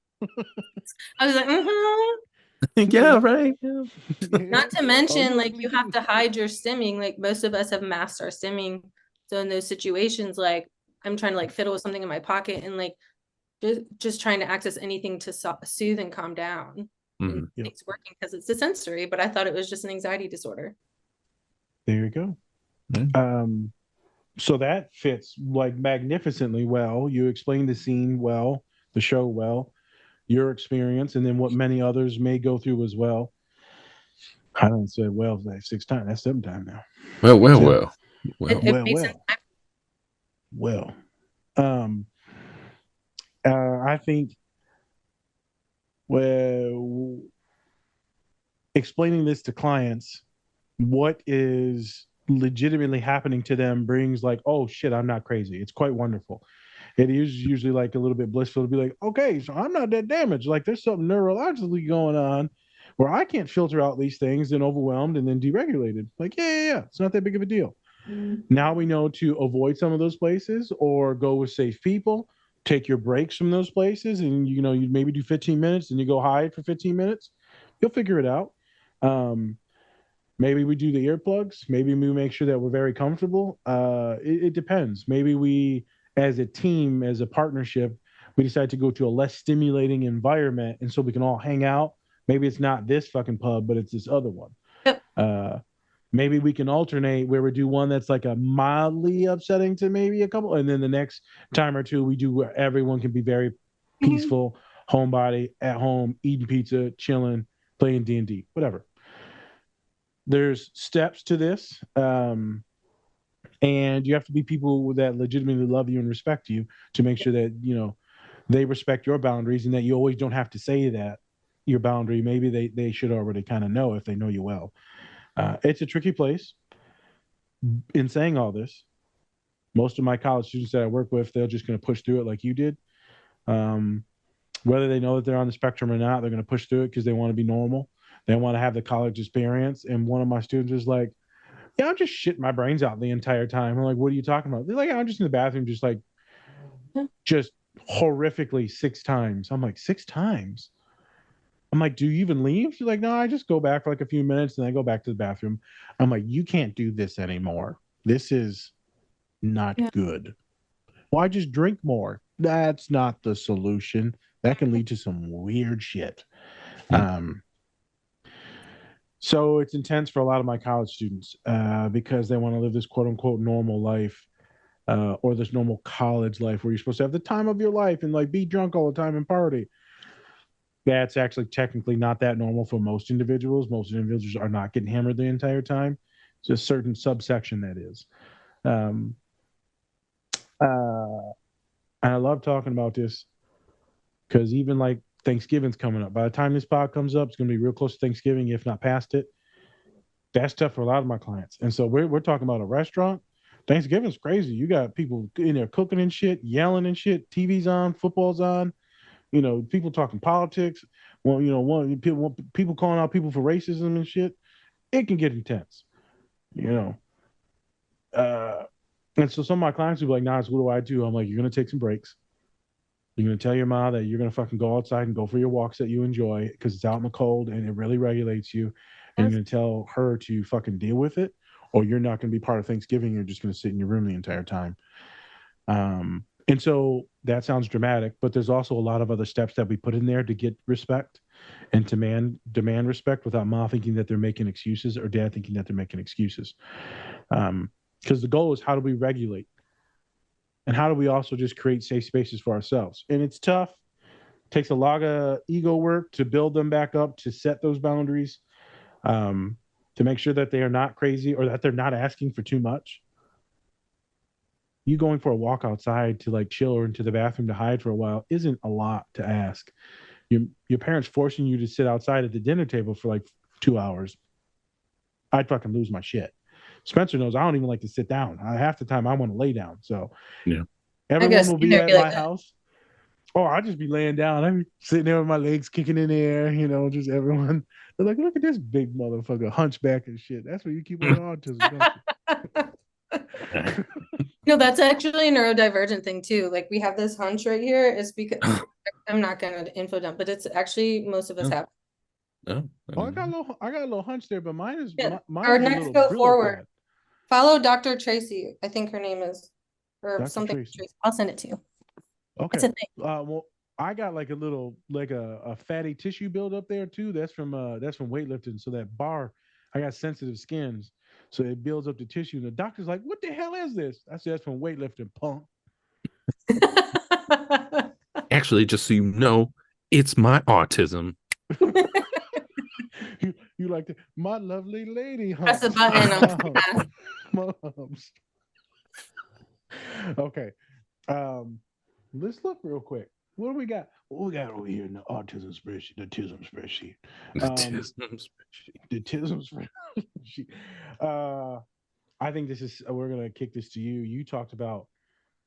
I was like, Yeah, right. Yeah. Not to Oh, mention, you like ugly you have too. to hide your stimming. Like most of us have masked our stimming. So in those situations, like I'm trying to like fiddle with something in my pocket and like just trying to access anything to soothe and calm down. And Mhm. Yep. it's working because it's a sensory, but I thought it was just an anxiety disorder. There you go. Yeah. So that fits like magnificently well. You explained the scene well, the show well, your experience, and then what many others may go through as well. I done said well like 6 times. That's 7 times now. Well. It made sense. Well. I think well, explaining this to clients, what is legitimately happening to them brings like, oh shit, I'm not crazy. It's quite wonderful. It is usually like a little bit blissful to be like, okay, so I'm not that damaged. Like there's something neurologically going on where I can't filter out these things and overwhelmed and then deregulated. Like, yeah. It's not that big of a deal. Now we know to avoid some of those places or go with safe people, take your breaks from those places, and you maybe do 15 minutes and you go hide for 15 minutes. You'll figure it out. Maybe we do the earplugs. Maybe we make sure that we're very comfortable. It depends. Maybe we, as a team, as a partnership, we decide to go to a less stimulating environment, and so we can all hang out. Maybe it's not this fucking pub, but it's this other one. Yep. Maybe we can alternate where we do one that's like a mildly upsetting to maybe a couple, and then the next time or two we do where everyone can be very peaceful, homebody, at home, eating pizza, chilling, playing D&D, whatever. There's steps to this, and you have to be people that legitimately love you and respect you to make sure that they respect your boundaries and that you always don't have to say that your boundary. Maybe they should already kind of know if they know you well. It's a tricky place. In saying all this, most of my college students that I work with, they're just going to push through it like you did. Whether they know that they're on the spectrum or not, they're going to push through it because they want to be normal. They want to have the college experience. And one of my students is like, yeah, I'm just shitting my brains out the entire time. I'm like, what are you talking about? They're like, I'm just in the bathroom, just horrifically 6 times. I'm like, 6 times? I'm like, do you even leave? She's like, no, I just go back for like a few minutes and I go back to the bathroom. I'm like, you can't do this anymore. This is not good. Why just drink more? That's not the solution. That can lead to some weird shit. So it's intense for a lot of my college students because they want to live this quote unquote normal life or this normal college life where you're supposed to have the time of your life and like be drunk all the time and party. That's actually technically not that normal for most individuals. Most individuals are not getting hammered the entire time. It's a certain subsection that is. And I love talking about this because even like Thanksgiving's coming up. By the time this pod comes up, it's going to be real close to Thanksgiving, if not past it. That's tough for a lot of my clients. And so we're talking about a restaurant. Thanksgiving's crazy. You got people in there cooking and shit, yelling and shit. TV's on, football's on. People talking politics. Well, people calling out people for racism and shit. It can get intense. And so some of my clients will be like, nah, so what do I do? I'm like, you're going to take some breaks. You're going to tell your mom that you're going to fucking go outside and go for your walks that you enjoy because it's out in the cold and it really regulates you. And you're going to tell her to fucking deal with it, or you're not going to be part of Thanksgiving. You're just going to sit in your room the entire time. And so that sounds dramatic, but there's also a lot of other steps that we put in there to get respect and demand respect without mom thinking that they're making excuses or dad thinking that they're making excuses. Because the goal is, how do we regulate? And how do we also just create safe spaces for ourselves? And it's tough. It takes a lot of ego work to build them back up, to set those boundaries, to make sure that they are not crazy or that they're not asking for too much. You going for a walk outside to like chill or into the bathroom to hide for a while isn't a lot to ask. Your parents forcing you to sit outside at the dinner table for like 2 hours. I'd fucking lose my shit. Spencer knows I don't even like to sit down. Half the time I want to lay down. So everyone will be at my house. Oh, I'll just be laying down. I'm sitting there with my legs kicking in the air, just everyone. They're like, look at this big motherfucker, hunchback and shit. That's what you keep on autism. That's actually a neurodivergent thing too. Like we have this hunch right here is because I'm not gonna info dump, but it's actually most of us have. I got a little hunch there, but mine is mine Or is next, go forward. Follow Dr. Tracy. I think her name is, or Dr. something. Tracy. I'll send it to you. Okay. Well, I got like a fatty tissue build up there too. That's from weightlifting. So that bar, I got sensitive skins, so it builds up the tissue. And the doctor's like, "What the hell is this?" I said, "That's from weightlifting, punk." Actually, just so you know, it's my autism. You like to, my lovely lady Press a humps. button. Humps. Okay. Let's look real quick. What do we got? What we got over here in the autism spreadsheet, the TISM spreadsheet. The TISM spreadsheet. I think this is, we're going to kick this to you. You talked about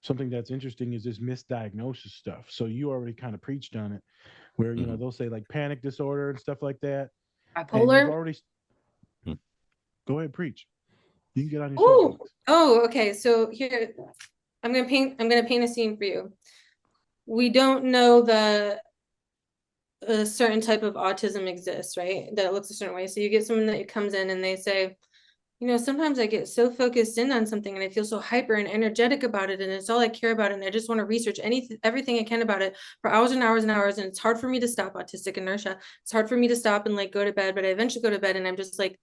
something that's interesting is this misdiagnosis stuff. So you already kind of preached on it where, you know, they'll say like panic disorder and stuff like that. And you've Bipolar. already, go ahead, preach. You can get on your Oh, soapbox. oh, okay. So here, I'm gonna paint a scene for you. We don't know a certain type of autism exists, right? That looks a certain way. So you get someone that comes in and they say, you know, sometimes I get so focused in on something and I feel so hyper and energetic about it, and it's all I care about, and I just want to research everything I can about it for hours and hours and hours, and it's hard for me to stop. Autistic inertia. It's hard for me to stop and like go to bed, but I eventually go to bed and I'm just like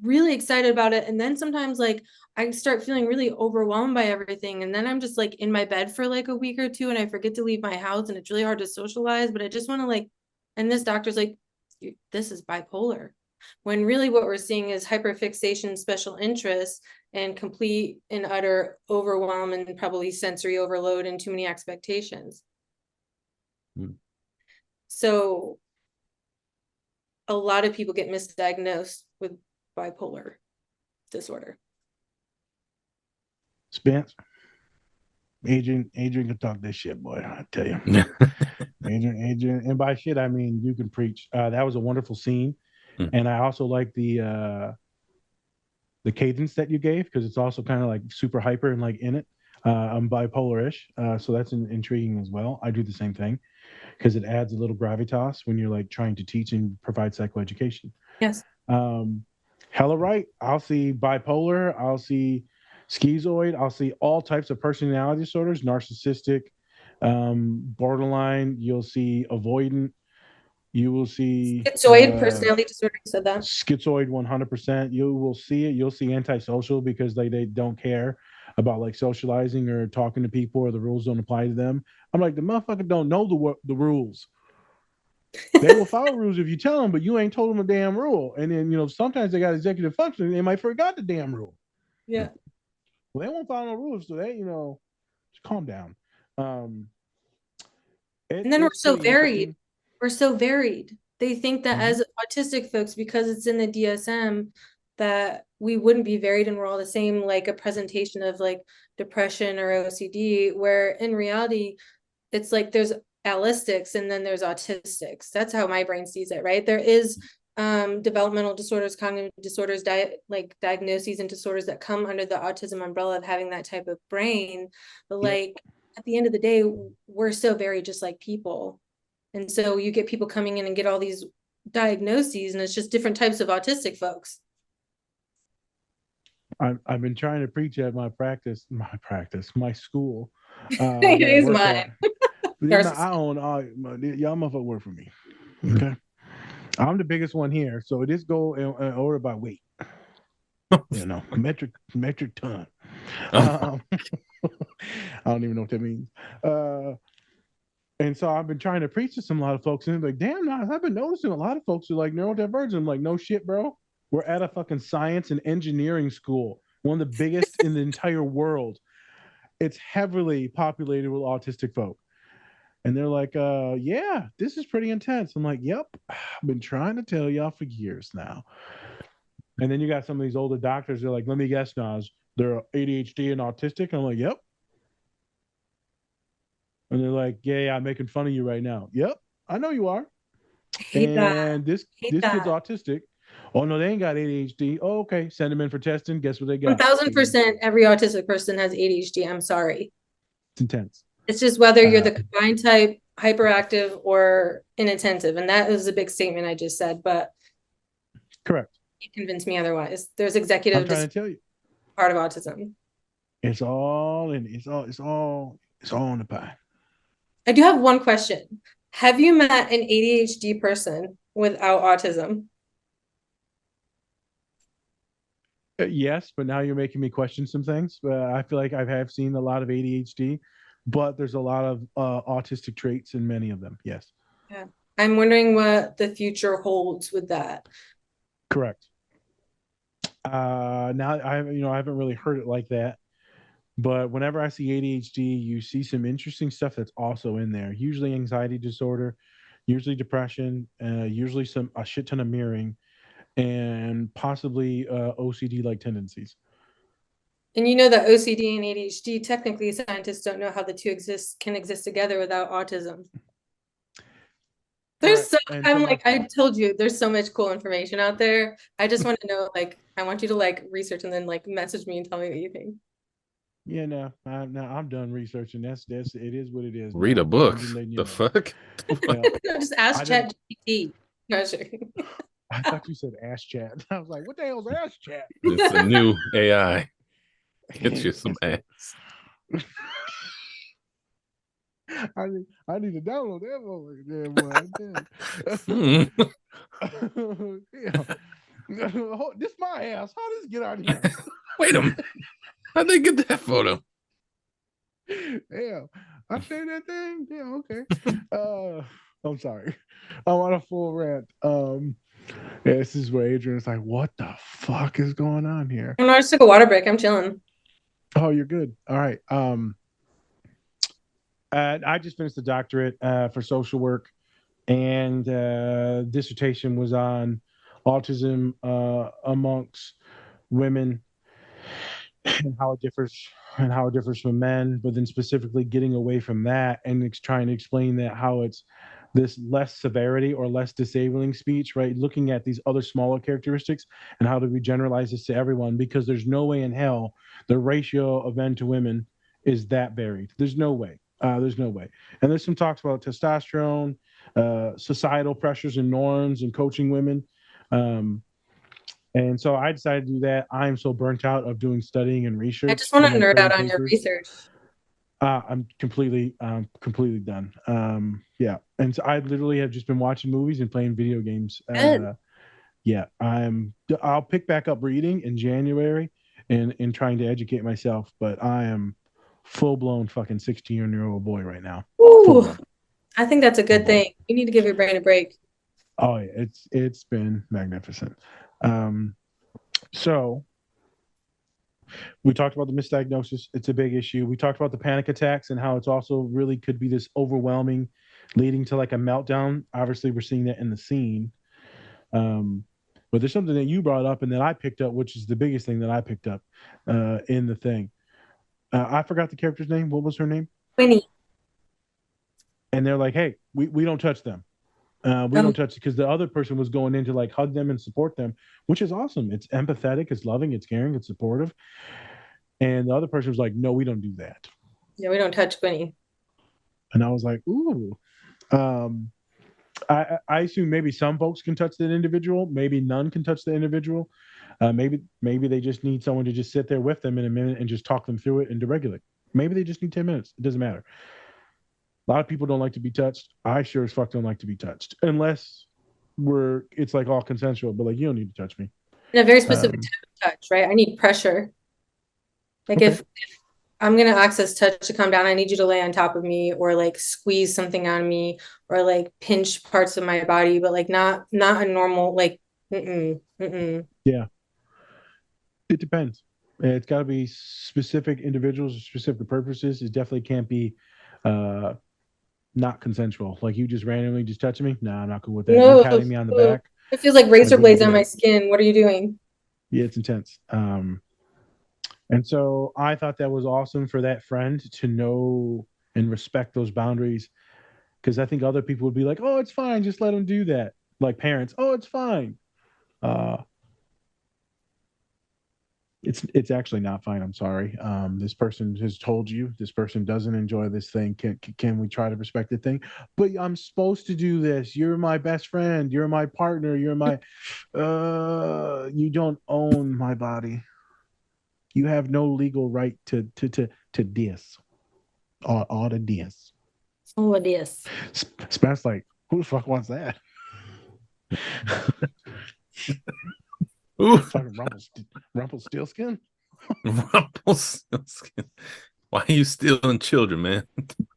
really excited about it. And then sometimes like I start feeling really overwhelmed by everything, and then I'm just like in my bed for like a week or two and I forget to leave my house, and it's really hard to socialize, but I just want to like, and this doctor's like, this is bipolar. When really what we're seeing is hyperfixation, special interest, and complete and utter overwhelm and probably sensory overload and too many expectations. So a lot of people get misdiagnosed with bipolar disorder. Spence, Adrienne can talk this shit, boy. I tell you, Adrienne, and by shit I mean you can preach. That was a wonderful scene, and I also like the cadence that you gave because it's also kind of like super hyper and like in it. I'm bipolar-ish, so that's intriguing as well. I do the same thing because it adds a little gravitas when you're like trying to teach and provide psychoeducation. Yes. Hella right. I'll see bipolar. I'll see schizoid. I'll see all types of personality disorders, narcissistic, borderline. You'll see avoidant. You will see Schizoid personality disorder. You said that. Schizoid 100%. You will see it. You'll see antisocial because they don't care about like socializing or talking to people, or the rules don't apply to them. I'm like, the motherfucker don't know the rules. They will follow rules if you tell them, but you ain't told them a damn rule. And then, you know, sometimes they got executive functioning, they might forgot the damn rule. Yeah. Well, they won't follow no rules, so they, you know, just calm down. And then we're so varied. We're so varied. They think that as autistic folks, because it's in the DSM, that we wouldn't be varied and we're all the same, like a presentation of like depression or OCD, where in reality, it's like there's allistics and then there's autistics. That's how my brain sees it, right? There is developmental disorders, cognitive disorders, diagnoses and disorders that come under the autism umbrella of having that type of brain. But like at the end of the day, we're so varied, just like people. And so you get people coming in and get all these diagnoses, and it's just different types of autistic folks. I've been trying to preach at my school. It is mine. I own all y'all motherfuckers work for me. Okay. I'm the biggest one here, so it is go in order by weight. You know, metric ton. I don't even know what that means. And so I've been trying to preach to a lot of folks, and they're like, damn, I've been noticing a lot of folks are like neurodivergent. I'm like, no shit, bro. We're at a fucking science and engineering school, one of the biggest in the entire world. It's heavily populated with autistic folk. And they're like, yeah, this is pretty intense. I'm like, yep, I've been trying to tell y'all for years now. And then you got some of these older doctors, they're like, let me guess, Nas, they're ADHD and autistic. And I'm like, yep. And they're like, yeah, I'm making fun of you right now. Yep, I know you are. And this kid's autistic. Oh, no, they ain't got ADHD. Oh, okay, send them in for testing. Guess what they got? 1000% every autistic person has ADHD. I'm sorry. It's intense. It's just whether you're the combined type, hyperactive, or inattentive. And that is a big statement I just said, but correct. You convinced me otherwise. There's executive I'm trying to tell you. Part of autism. It's all in the pie. I do have one question. Have you met an ADHD person without autism? Yes, but now you're making me question some things. I feel like I have seen a lot of ADHD, but there's a lot of autistic traits in many of them. Yes. Yeah. I'm wondering what the future holds with that. Correct. Now I haven't really heard it like that, but whenever I see ADHD, you see some interesting stuff that's also in there. Usually anxiety disorder, usually depression, usually a shit ton of mirroring, and possibly OCD like tendencies. And you know that OCD and ADHD, technically scientists don't know how the two can exist together without autism. I'm like, I told you, there's so much cool information out there. I just want to know, like, I want you to like research and then like message me and tell me what you think. Yeah, no, I'm done researching. It is what it is. Read now. a book. The fuck? No, just ask ChatGPT. No, sure. I thought you said Ass Chat. I was like, what the hell is Ass Chat? It's a new AI. Get you some ass. I need to download that over there, boy. Yeah. This my ass. How does this get out here? Wait a minute. How'd they get that photo? Yeah, I say that thing. Yeah, okay. I'm sorry. I'm on a full rant. Yeah, this is where Adrienne's like, what the fuck is going on here? I just took a water break. I'm chilling. Oh, you're good. All right. I just finished the doctorate for social work, and dissertation was on autism amongst women and how it differs from men, but then specifically getting away from that and trying to explain that how it's this less severity or less disabling speech, right? Looking at these other smaller characteristics and how do we generalize this to everyone, because there's no way in hell the ratio of men to women is that varied. There's no way. There's no way. And there's some talks about testosterone, societal pressures and norms and coaching women. And so I decided to do that. I'm so burnt out of doing studying and research. I just want to nerd out on your research. I'm completely done. Yeah. And so I literally have just been watching movies and playing video games. Yeah, I'll pick back up reading in January and trying to educate myself, but I am full-blown fucking 16-year-old boy right now. Ooh, I think that's a good thing. You need to give your brain a break. Oh, yeah, it's been magnificent. So we talked about the misdiagnosis. It's a big issue. We talked about the panic attacks and how it's also really could be this overwhelming, leading to like a meltdown. Obviously, we're seeing that in the scene. But there's something that you brought up and that I picked up, which is the biggest thing that I picked up in the thing. I forgot the character's name. What was her name? Winnie. And they're like, hey, we don't touch them. We don't touch it, because the other person was going in to like hug them and support them, which is awesome. It's empathetic, it's loving, it's caring, it's supportive. And the other person was like, no, we don't do that. Yeah, we don't touch Winnie. And I was like, ooh. I assume maybe some folks can touch that individual, maybe none can touch the individual. Maybe they just need someone to just sit there with them in a minute and just talk them through it and deregulate. Maybe they just need 10 minutes. It doesn't matter. A lot of people don't like to be touched. I sure as fuck don't like to be touched, unless it's like all consensual, but like, you don't need to touch me. In a very specific type of touch, right? I need pressure. Like okay. if I'm going to access touch to calm down, I need you to lay on top of me or like squeeze something on me or like pinch parts of my body, but like not a normal, like, Yeah. It depends. It's got to be specific individuals or specific purposes. It definitely can't be not consensual. Like you just randomly just touching me. No, I'm not cool with that. No, you're patting me on the back. It feels like razor blades on my skin. What are you doing? Yeah, it's intense. And so I thought that was awesome for that friend to know and respect those boundaries, because I think other people would be like, oh, it's fine, just let them do that. Like parents, oh, it's fine. It's actually not fine. I'm sorry. This person has told you this person doesn't enjoy this thing. Can we try to respect the thing? But I'm supposed to do this. You're my best friend. You're my partner. You're my. You don't own my body. You have no legal right to this or to this. Oh, this. Spence like, who the fuck wants that? Ooh. Fucking Rumpelstiltskin. Rumpelstiltskin. Why are you stealing children, man?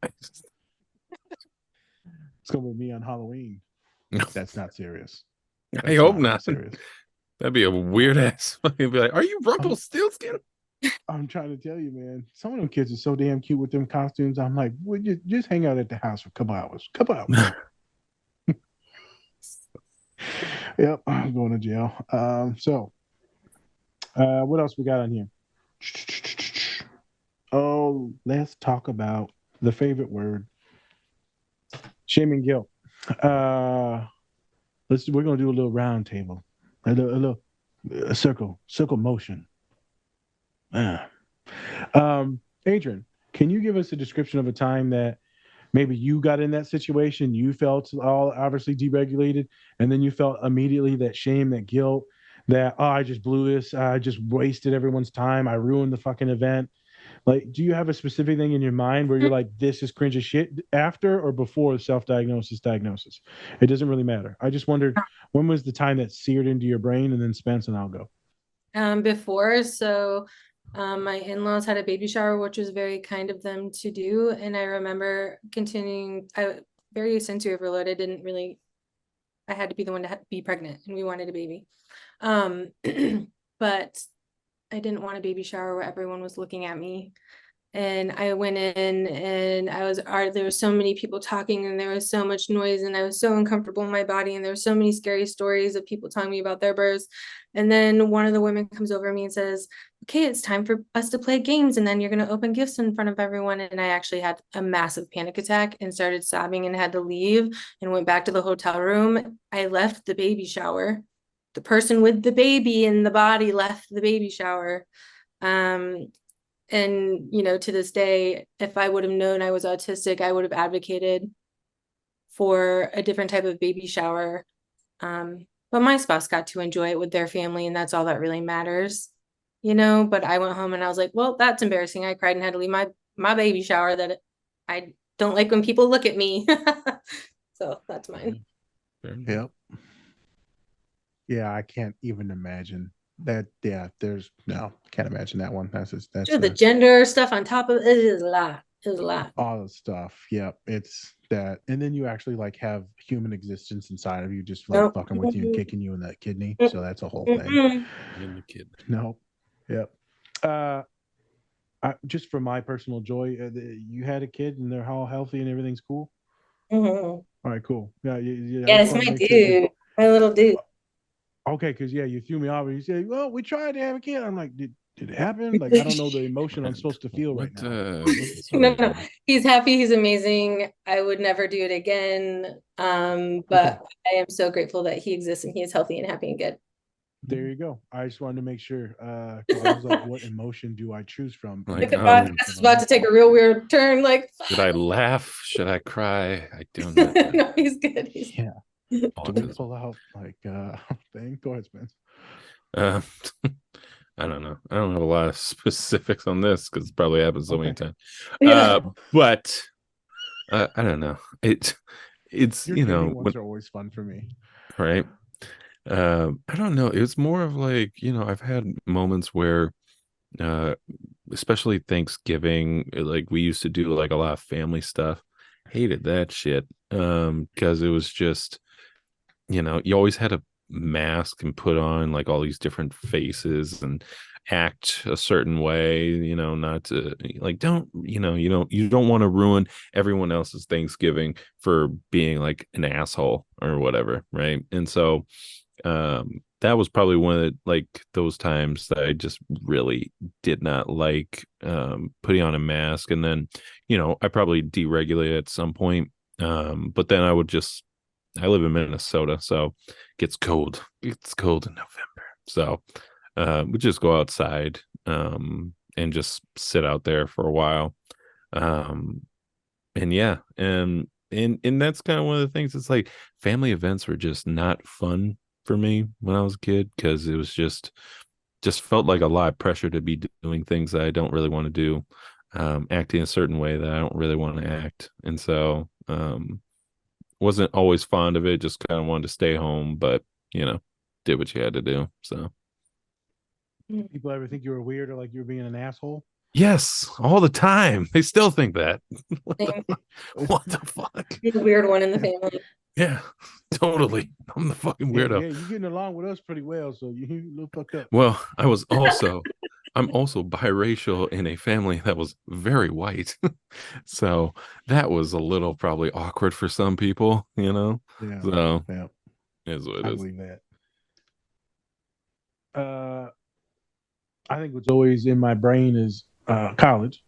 It's gonna be me on Halloween. That's not serious. I That's hope real not. serious. That'd be a weird ass. Be like, are you Rumpelstiltskin? I'm trying to tell you, man. Some of them kids are so damn cute with them costumes. I'm like, would you just hang out at the house for a couple hours? Yep, I'm going to jail. What else we got on here? Oh, let's talk about the favorite word, shame and guilt. We're gonna do a little round table, a circle motion. Adrienne, can you give us a description of a time that maybe you got in that situation, you felt all obviously deregulated, and then you felt immediately that shame, that guilt, that, oh, I just blew this, I just wasted everyone's time, I ruined the fucking event. Like, do you have a specific thing in your mind where you're like, this is cringe as shit, after or before diagnosis? It doesn't really matter. I just wondered, when was the time that seared into your brain? And then Spence and I'll go. Before, so my in-laws had a baby shower, which was very kind of them to do. And I remember very sensory overload. I had to be the one to be pregnant, and we wanted a baby. But I didn't want a baby shower where everyone was looking at me. And I went in and there was so many people talking and there was so much noise and I was so uncomfortable in my body. And there were so many scary stories of people telling me about their births. And then one of the women comes over to me and says, okay, it's time for us to play games. And then you're going to open gifts in front of everyone. And I actually had a massive panic attack and started sobbing and had to leave and went back to the hotel room. I left the baby shower. The person with the baby in the body left the baby shower. And, to this day, if I would have known I was autistic, I would have advocated for a different type of baby shower. But my spouse got to enjoy it with their family, and that's all that really matters, But I went home and I was like, well, that's embarrassing. I cried and had to leave my baby shower that I don't like when people look at me. So that's mine. Yep. Yeah, I can't even imagine that. Yeah, can't imagine that one. That's the gender stuff on top of it is a lot. It's a lot. All the stuff. Yep. It's that. And then you actually like have human existence inside of you, just like fucking with you and kicking you in that kidney. So that's a whole thing. In the kidney. No. Yep. Just for my personal joy, you had a kid and they're all healthy and everything's cool. All right, cool. Yeah. Yes, my dude, my little dude. Okay, because you threw me off and you said, well, we tried to have a kid. I'm like, did it happen? Like, I don't know the emotion I'm supposed to feel right now. No, he's happy, he's amazing. I would never do it again. But I am so grateful that he exists and he is healthy and happy and good. There you go. I just wanted to make sure, because I was like, what emotion do I choose from? Like, it's about to take a real weird turn. Like, should I laugh? Should I cry? I don't know. No, he's good. Yeah. Do we pull out like thing? Go ahead, Spence. I don't know. I don't have a lot of specifics on this because it probably happens so many times. Yeah. But I don't know. It's Your ones are always fun for me, right? I don't know. It's more of like, I've had moments where, especially Thanksgiving, like we used to do like a lot of family stuff. Hated that shit. Because it was just, you always had a mask and put on like all these different faces and act a certain way, not to like, you don't want to ruin everyone else's Thanksgiving for being like an asshole or whatever. Right. And so, that was probably one of the, like those times that I just really did not like, putting on a mask. And then, I probably deregulated at some point. But then I live in Minnesota, so it gets cold. It's cold in November. So, we just go outside, and just sit out there for a while. And yeah. And that's kind of one of the things. It's like family events were just not fun for me when I was a kid, because it was just felt like a lot of pressure to be doing things that I don't really want to do, acting a certain way that I don't really want to act. And so wasn't always fond of it, just kind of wanted to stay home, but did what you had to do. So people ever think you were weird or like you were being an asshole? Yes, all the time. They still think that. Same. What the fuck? You're the weird one in the family. Yeah, totally. I'm the fucking Yeah, weirdo. you're getting along with us pretty well, so you a little fucked up. Well, I'm also biracial in a family that was very white. So that was a little probably awkward for some people, you know? Yeah. So Yeah. is what it I is. believe that. I think what's always in my brain is college,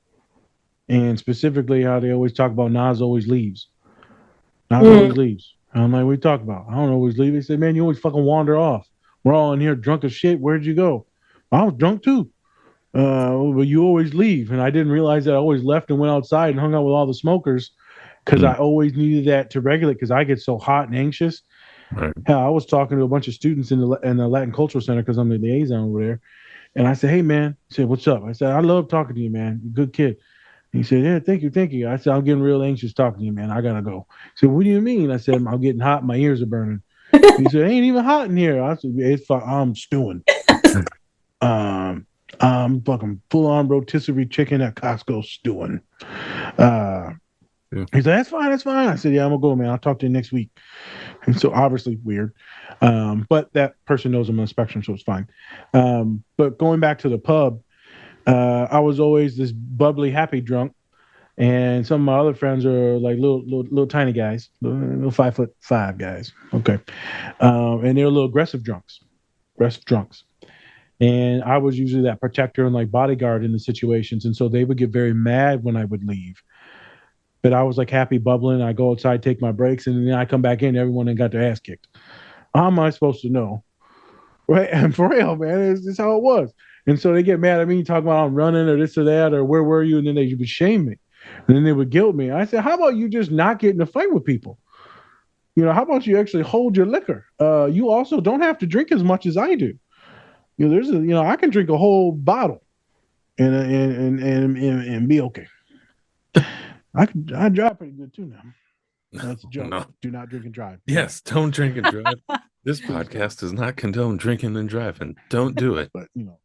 and specifically how they always talk about Nas always leaves. Nas always leaves. And I'm like, what are you talking about? I don't always leave. They say, man, you always fucking wander off. We're all in here drunk as shit. Where'd you go? I was drunk too. But you always leave. And I didn't realize that I always left and went outside and hung out with all the smokers because I always needed that to regulate because I get so hot and anxious. Right. Hell, I was talking to a bunch of students in the Latin Cultural Center because I'm the liaison over there. And I said, hey, man. He said, what's up? I said, I love talking to you, man. You're a good kid. He said, yeah, thank you, thank you. I said, I'm getting real anxious talking to you, man. I got to go. He said, what do you mean? I said, I'm getting hot. My ears are burning. He said, it ain't even hot in here. I said, it's fine. I'm stewing. I'm fucking full-on rotisserie chicken at Costco stewing. He said, that's fine, that's fine. I said, yeah, I'm going to go, man. I'll talk to you next week. And so obviously weird. But that person knows I'm on the spectrum, so it's fine. But going back to the pub, I was always this bubbly, happy drunk, and some of my other friends are like little tiny guys, little 5'5" guys. Okay, and they're little aggressive drunks. And I was usually that protector and like bodyguard in the situations, and so they would get very mad when I would leave. But I was like happy, bubbling. I go outside, take my breaks, and then I come back in. Everyone then got their ass kicked. How am I supposed to know? Right? And for real, man, it's how it was. And so they get mad at me, talking about I'm running or this or that, or where were you? And then they would shame me. And then they would guilt me. I said, how about you just not get in a fight with people? You know, how about you actually hold your liquor? You also don't have to drink as much as I do. You know, I can drink a whole bottle and be okay. I drive pretty good too now. That's a joke. No. Do not drink and drive. Yes, don't drink and drive. This podcast does not condone drinking and driving. Don't do it. But you know,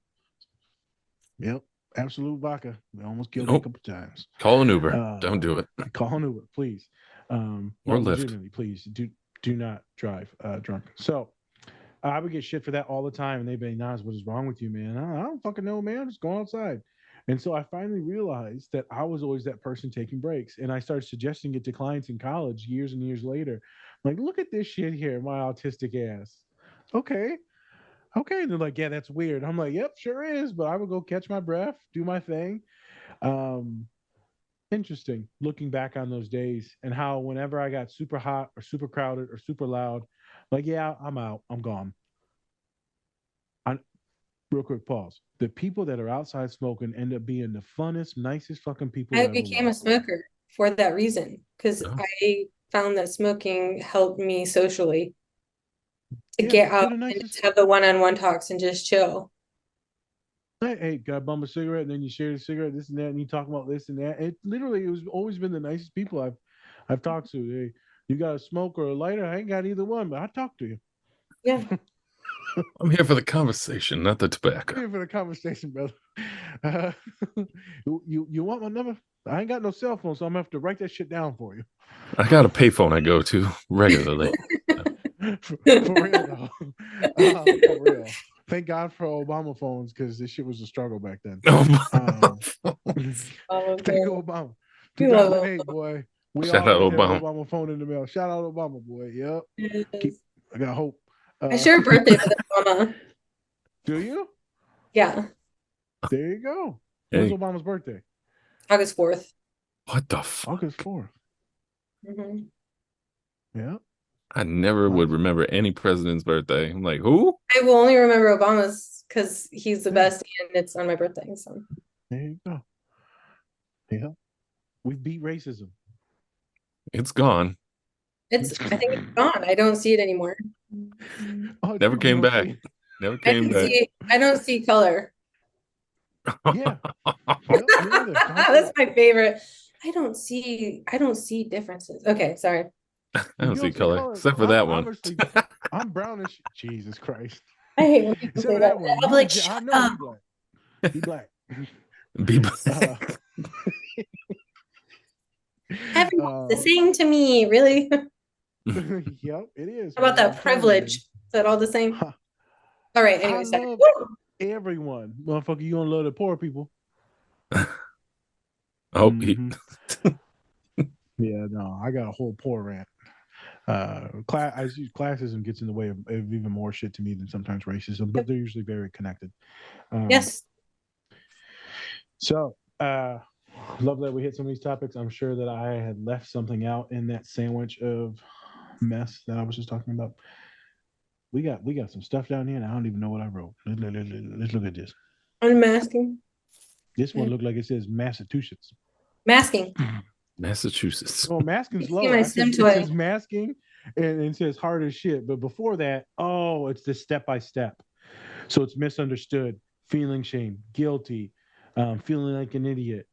yep, absolute vodka. We almost killed me a couple times. Call an Uber. Don't do it. Call an Uber, please. Or Lyft. Legitimately, please do not drive drunk. So I would get shit for that all the time, and they'd be, Nas, what is wrong with you, man? I don't fucking know, man. I'm just going outside. And so I finally realized that I was always that person taking breaks. And I started suggesting it to clients in college years and years later. I'm like, look at this shit here, my autistic ass. Okay. And they're like, yeah, that's weird. I'm like, yep, sure is. But I would go catch my breath, do my thing. Interesting looking back on those days and how whenever I got super hot or super crowded or super loud, like, yeah, I'm out. I'm gone. Real quick pause. The people that are outside smoking end up being the funnest, nicest fucking people. I became a smoker for that reason because I found that smoking helped me socially to get out and just have the one-on-one talks and just chill. Hey, got to bum a cigarette, and then you share the cigarette, this and that, and you talk about this and that. It was always been the nicest people I've talked to. Hey, you got a smoke or a lighter? I ain't got either one, but I talk to you. Yeah. I'm here for the conversation, not the tobacco. I'm here for the conversation, brother. You want my number? I ain't got no cell phone, so I'm gonna have to write that shit down for you. I got a payphone I go to regularly. for real, though. For real. Thank God for Obama phones because this shit was a struggle back then. Thank you, Obama. 2008, boy. We Shout out Obama. Obama phone in the mail. Shout out Obama, boy. Yep. Yes. I got hope. I share a birthday with Obama. Do you? Yeah. There you go. Hey. When's Obama's birthday? August 4th. What the fuck? August 4th. Mm-hmm. Yeah. I never would remember any president's birthday. I'm like, who? I will only remember Obama's because he's the best and it's on my birthday. So there you go. Yeah. We beat racism. It's gone. I think it's gone. I don't see it anymore. Oh, Never came back. Never came back. I don't see color. Yeah. That's my favorite. I don't see differences. Okay, sorry. I don't see color except for that one. Honestly, I'm brownish. Jesus Christ. I hate when people say that. One. I'm like, shut up. He black. Be black. Everyone's the same to me, really. Yep, it is. How about man. I'm that telling you, privilege? man. Is that all the same? Huh. All right, I anyway, sorry. love Woo! everyone. Motherfucker, you don't love the poor people. Oh, Mhm. Yeah, no, I got a whole poor rant. Classism gets in the way of even more shit to me than sometimes racism, but they're usually very connected. Yes. So, love that we hit some of these topics. I'm sure that I had left something out in that sandwich of mess that I was just talking about. We got some stuff down here, and I don't even know what I wrote. Let's look at this. Unmasking. This one looked like it says Massachusetts. Masking. Massachusetts. Well, masking's See low. my I said, sim it toy. says masking, and it says hard as shit. But before that, oh, it's the step by step. So it's misunderstood, feeling shame, guilty, feeling like an idiot,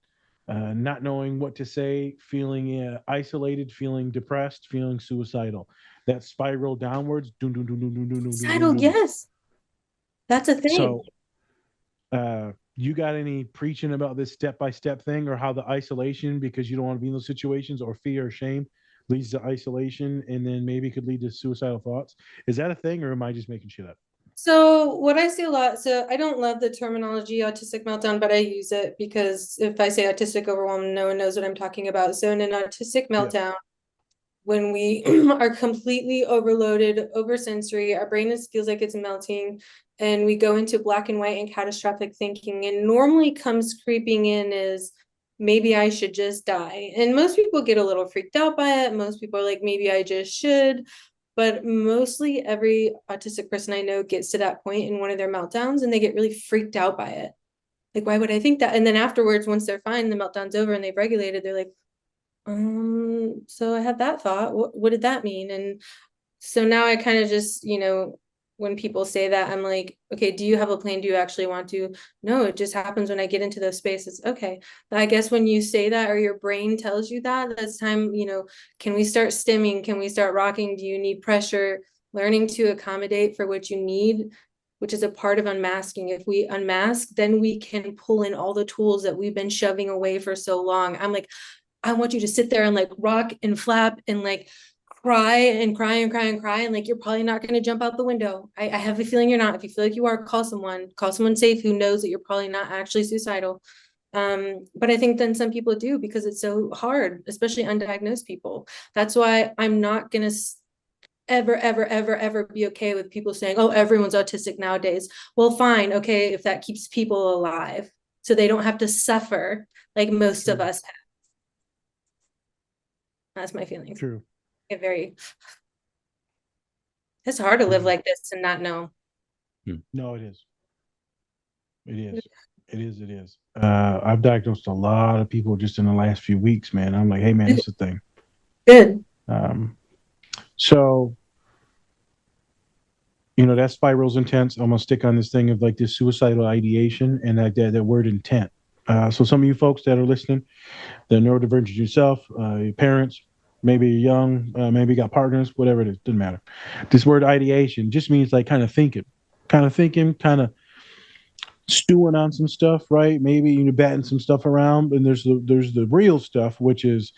not knowing what to say, feeling isolated, feeling depressed, feeling suicidal. That spiral downwards. Dun, dun, dun, dun, dun, dun, dun, dun, Suicidal, dun. yes. That's a thing. So, you got any preaching about this step by step thing, or how the isolation, because you don't want to be in those situations, or fear or shame leads to isolation and then maybe could lead to suicidal thoughts? Is that a thing, or am I just making shit up? So what I see a lot, so I don't love the terminology autistic meltdown, but I use it because if I say autistic overwhelm, no one knows what I'm talking about. So in an autistic meltdown, when we are completely overloaded, oversensory, our brain feels like it's melting, and we go into black and white and catastrophic thinking. And normally comes creeping in is maybe I should just die. And most people get a little freaked out by it. Most people are like, maybe I just should. But mostly every autistic person I know gets to that point in one of their meltdowns and they get really freaked out by it. Like, why would I think that? And then afterwards, once they're fine, the meltdown's over and they've regulated, they're like, so I had that thought. What did that mean? And so now I kind of just, when people say that, I'm like, okay, do you have a plan? Do you actually want to? No, it just happens when I get into those spaces. Okay. I guess when you say that, or your brain tells you that, that's time, can we start stimming? Can we start rocking? Do you need pressure? Learning to accommodate for what you need, which is a part of unmasking. If we unmask, then we can pull in all the tools that we've been shoving away for so long. I'm like, I want you to sit there and like rock and flap and like cry and cry and cry and cry. And like, you're probably not going to jump out the window. I have a feeling you're not. If you feel like you are, call someone safe who knows that you're probably not actually suicidal. But I think then some people do because it's so hard, especially undiagnosed people. That's why I'm not going to ever be okay with people saying, oh, everyone's autistic nowadays. Well, fine. Okay. If that keeps people alive so they don't have to suffer like most of us have. That's my feelings. True. It's hard to live like this and not know. No, it is. It is. I've diagnosed a lot of people just in the last few weeks, man. I'm like, hey, man, it's a thing. Good. So, that spiral's intense. I'm gonna stick on this thing of like this suicidal ideation and that word intent. So some of you folks that are listening, the neurodivergent yourself, your parents, maybe you're young, maybe you got partners, whatever it is, doesn't matter. This word ideation just means like kind of thinking, kind of stewing on some stuff, right? Maybe batting some stuff around. And there's the real stuff, which is,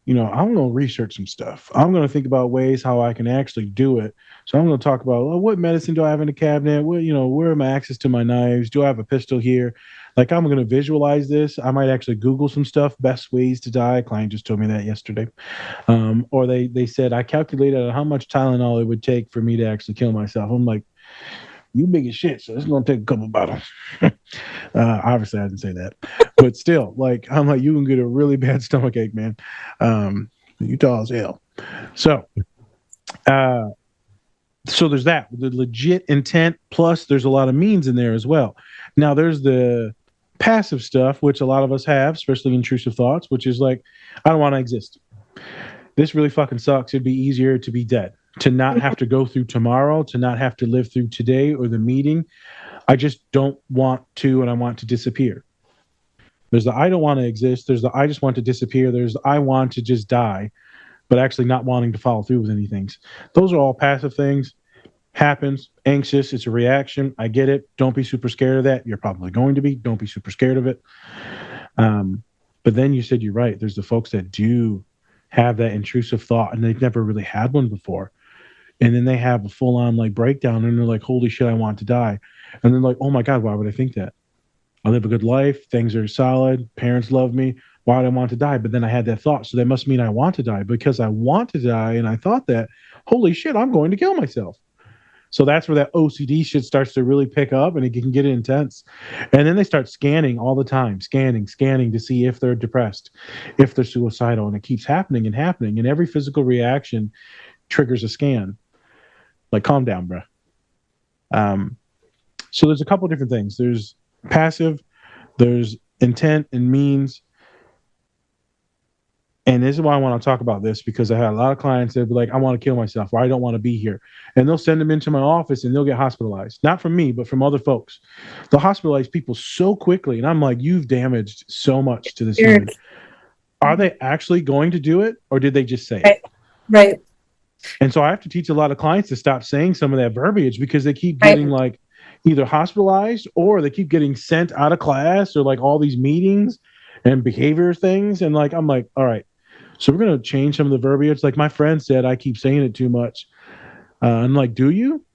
I'm going to research some stuff. I'm going to think about ways how I can actually do it. So I'm going to talk about, what medicine do I have in the cabinet? Where are my access to my knives? Do I have a pistol here? Like, I'm going to visualize this. I might actually Google some stuff, best ways to die. A client just told me that yesterday. Or they said, I calculated how much Tylenol it would take for me to actually kill myself. I'm like, you big as shit, so it's going to take a couple bottles. Obviously, I didn't say that. But still, like, I'm like, you can get a really bad stomach ache, man. You tall as hell. So there's that. The legit intent, plus there's a lot of means in there as well. Now, there's the passive stuff, which a lot of us have, especially intrusive thoughts, which is like, I don't want to exist. This really fucking sucks. It'd be easier to be dead, to not have to go through tomorrow, to not have to live through today or the meeting. I just don't want to, and I want to disappear. There's the I don't want to exist. There's the I just want to disappear. There's the I want to just die, but actually not wanting to follow through with anything. Those are all passive things. Happens, anxious, it's a reaction. I get it. Don't be super scared of that. You're probably going to be. Don't be super scared of it. But then you said you're right. There's the folks that do have that intrusive thought and they've never really had one before. And then they have a full on like breakdown and they're like, holy shit, I want to die. And then like, oh my God, why would I think that? I live a good life. Things are solid. Parents love me. Why would I want to die? But then I had that thought. So that must mean I want to die because I want to die. And I thought that, holy shit, I'm going to kill myself. So that's where that OCD shit starts to really pick up and it can get intense. And then they start scanning all the time, scanning to see if they're depressed, if they're suicidal. And it keeps happening and happening. And every physical reaction triggers a scan. Like, calm down, bro. So there's a couple of different things. There's passive, there's intent and means. And this is why I want to talk about this because I had a lot of clients that be like, I want to kill myself or I don't want to be here. And they'll send them into my office and they'll get hospitalized. Not from me, but from other folks. They'll hospitalize people so quickly. And I'm like, you've damaged so much to this human. Are they actually going to do it or did they just say it? Right. And so I have to teach a lot of clients to stop saying some of that verbiage because they keep getting like either hospitalized or they keep getting sent out of class or like all these meetings and behavior things. And like, I'm like, all right, so we're going to change some of the verbiage. Like my friend said, I keep saying it too much. I'm like, do you?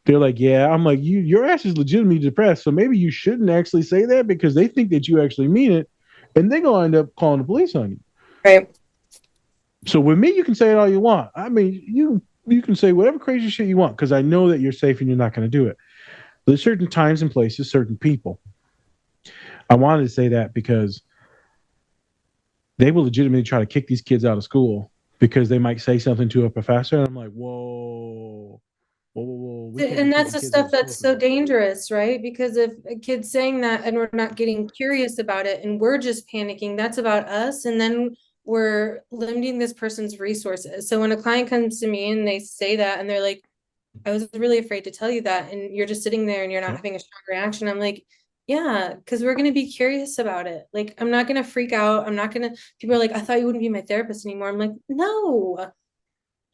They're like, yeah. I'm like, your ass is legitimately depressed. So maybe you shouldn't actually say that because they think that you actually mean it. And they're going to end up calling the police on you. Right. So with me, you can say it all you want. I mean, you can say whatever crazy shit you want because I know that you're safe and you're not going to do it. But there's certain times and places, certain people. I wanted to say that because they will legitimately try to kick these kids out of school because they might say something to a professor. And I'm like, whoa. And that's the stuff that's so dangerous, right? Because if a kid's saying that and we're not getting curious about it and we're just panicking, that's about us. And then we're limiting this person's resources. So when a client comes to me and they say that and they're like, I was really afraid to tell you that, and you're just sitting there and you're not having a strong reaction, I'm like, yeah, because we're going to be curious about it. Like, I'm not going to freak out. I'm not going to, people are like, I thought you wouldn't be my therapist anymore. I'm like, no.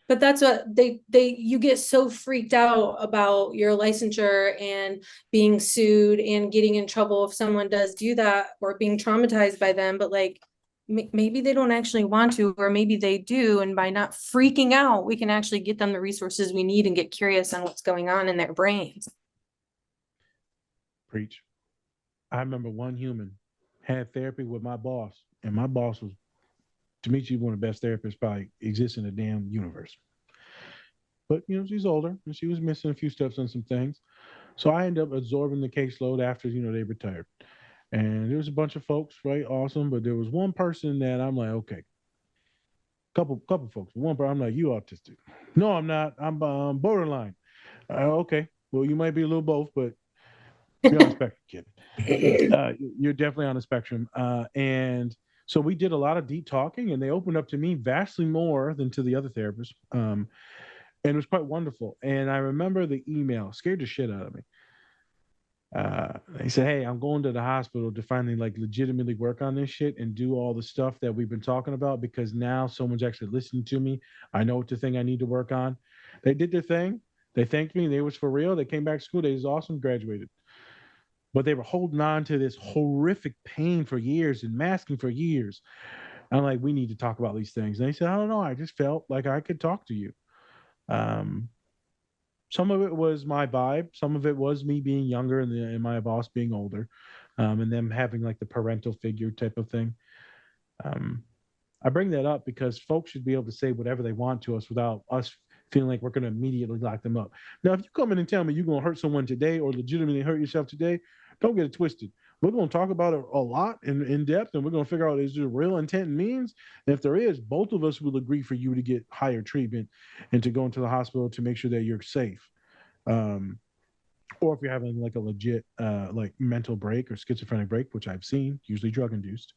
But that's what you get so freaked out about your licensure and being sued and getting in trouble if someone does do that or being traumatized by them. But like, maybe they don't actually want to, or maybe they do. And by not freaking out, we can actually get them the resources we need and get curious on what's going on in their brains. Preach. I remember one human had therapy with my boss, and my boss was, to me, she's one of the best therapists probably exists in the damn universe. But, you know, she's older, and she was missing a few steps on some things. So I ended up absorbing the caseload after, you know, they retired. And there was a bunch of folks, right? Awesome. But there was one person that I'm like, okay. Couple folks. One person, I'm like, you autistic. No, I'm not. I'm borderline. Okay. Well, you might be a little both, but you're on the spectrum, kid. You're definitely on the spectrum. And so we did a lot of deep talking, and they opened up to me vastly more than to the other therapists. And it was quite wonderful. And I remember the email scared the shit out of me. They said, hey, I'm going to the hospital to finally like legitimately work on this shit and do all the stuff that we've been talking about because now someone's actually listening to me. I know what the thing I need to work on. They did their thing. They thanked me. They was for real. They came back to school. They was awesome, graduated. But they were holding on to this horrific pain for years and masking for years. I'm like, we need to talk about these things. And they said, I don't know. I just felt like I could talk to you. Some of it was my vibe. Some of it was me being younger and my boss being older, and them having like the parental figure type of thing. I bring that up because folks should be able to say whatever they want to us without us feeling like we're going to immediately lock them up. Now, if you come in and tell me you're going to hurt someone today or legitimately hurt yourself today, don't get it twisted. We're going to talk about it a lot in depth, and we're going to figure out is there real intent and means. And if there is, both of us will agree for you to get higher treatment and to go into the hospital to make sure that you're safe. Or if you're having like a legit like mental break or schizophrenic break, which I've seen, usually drug induced.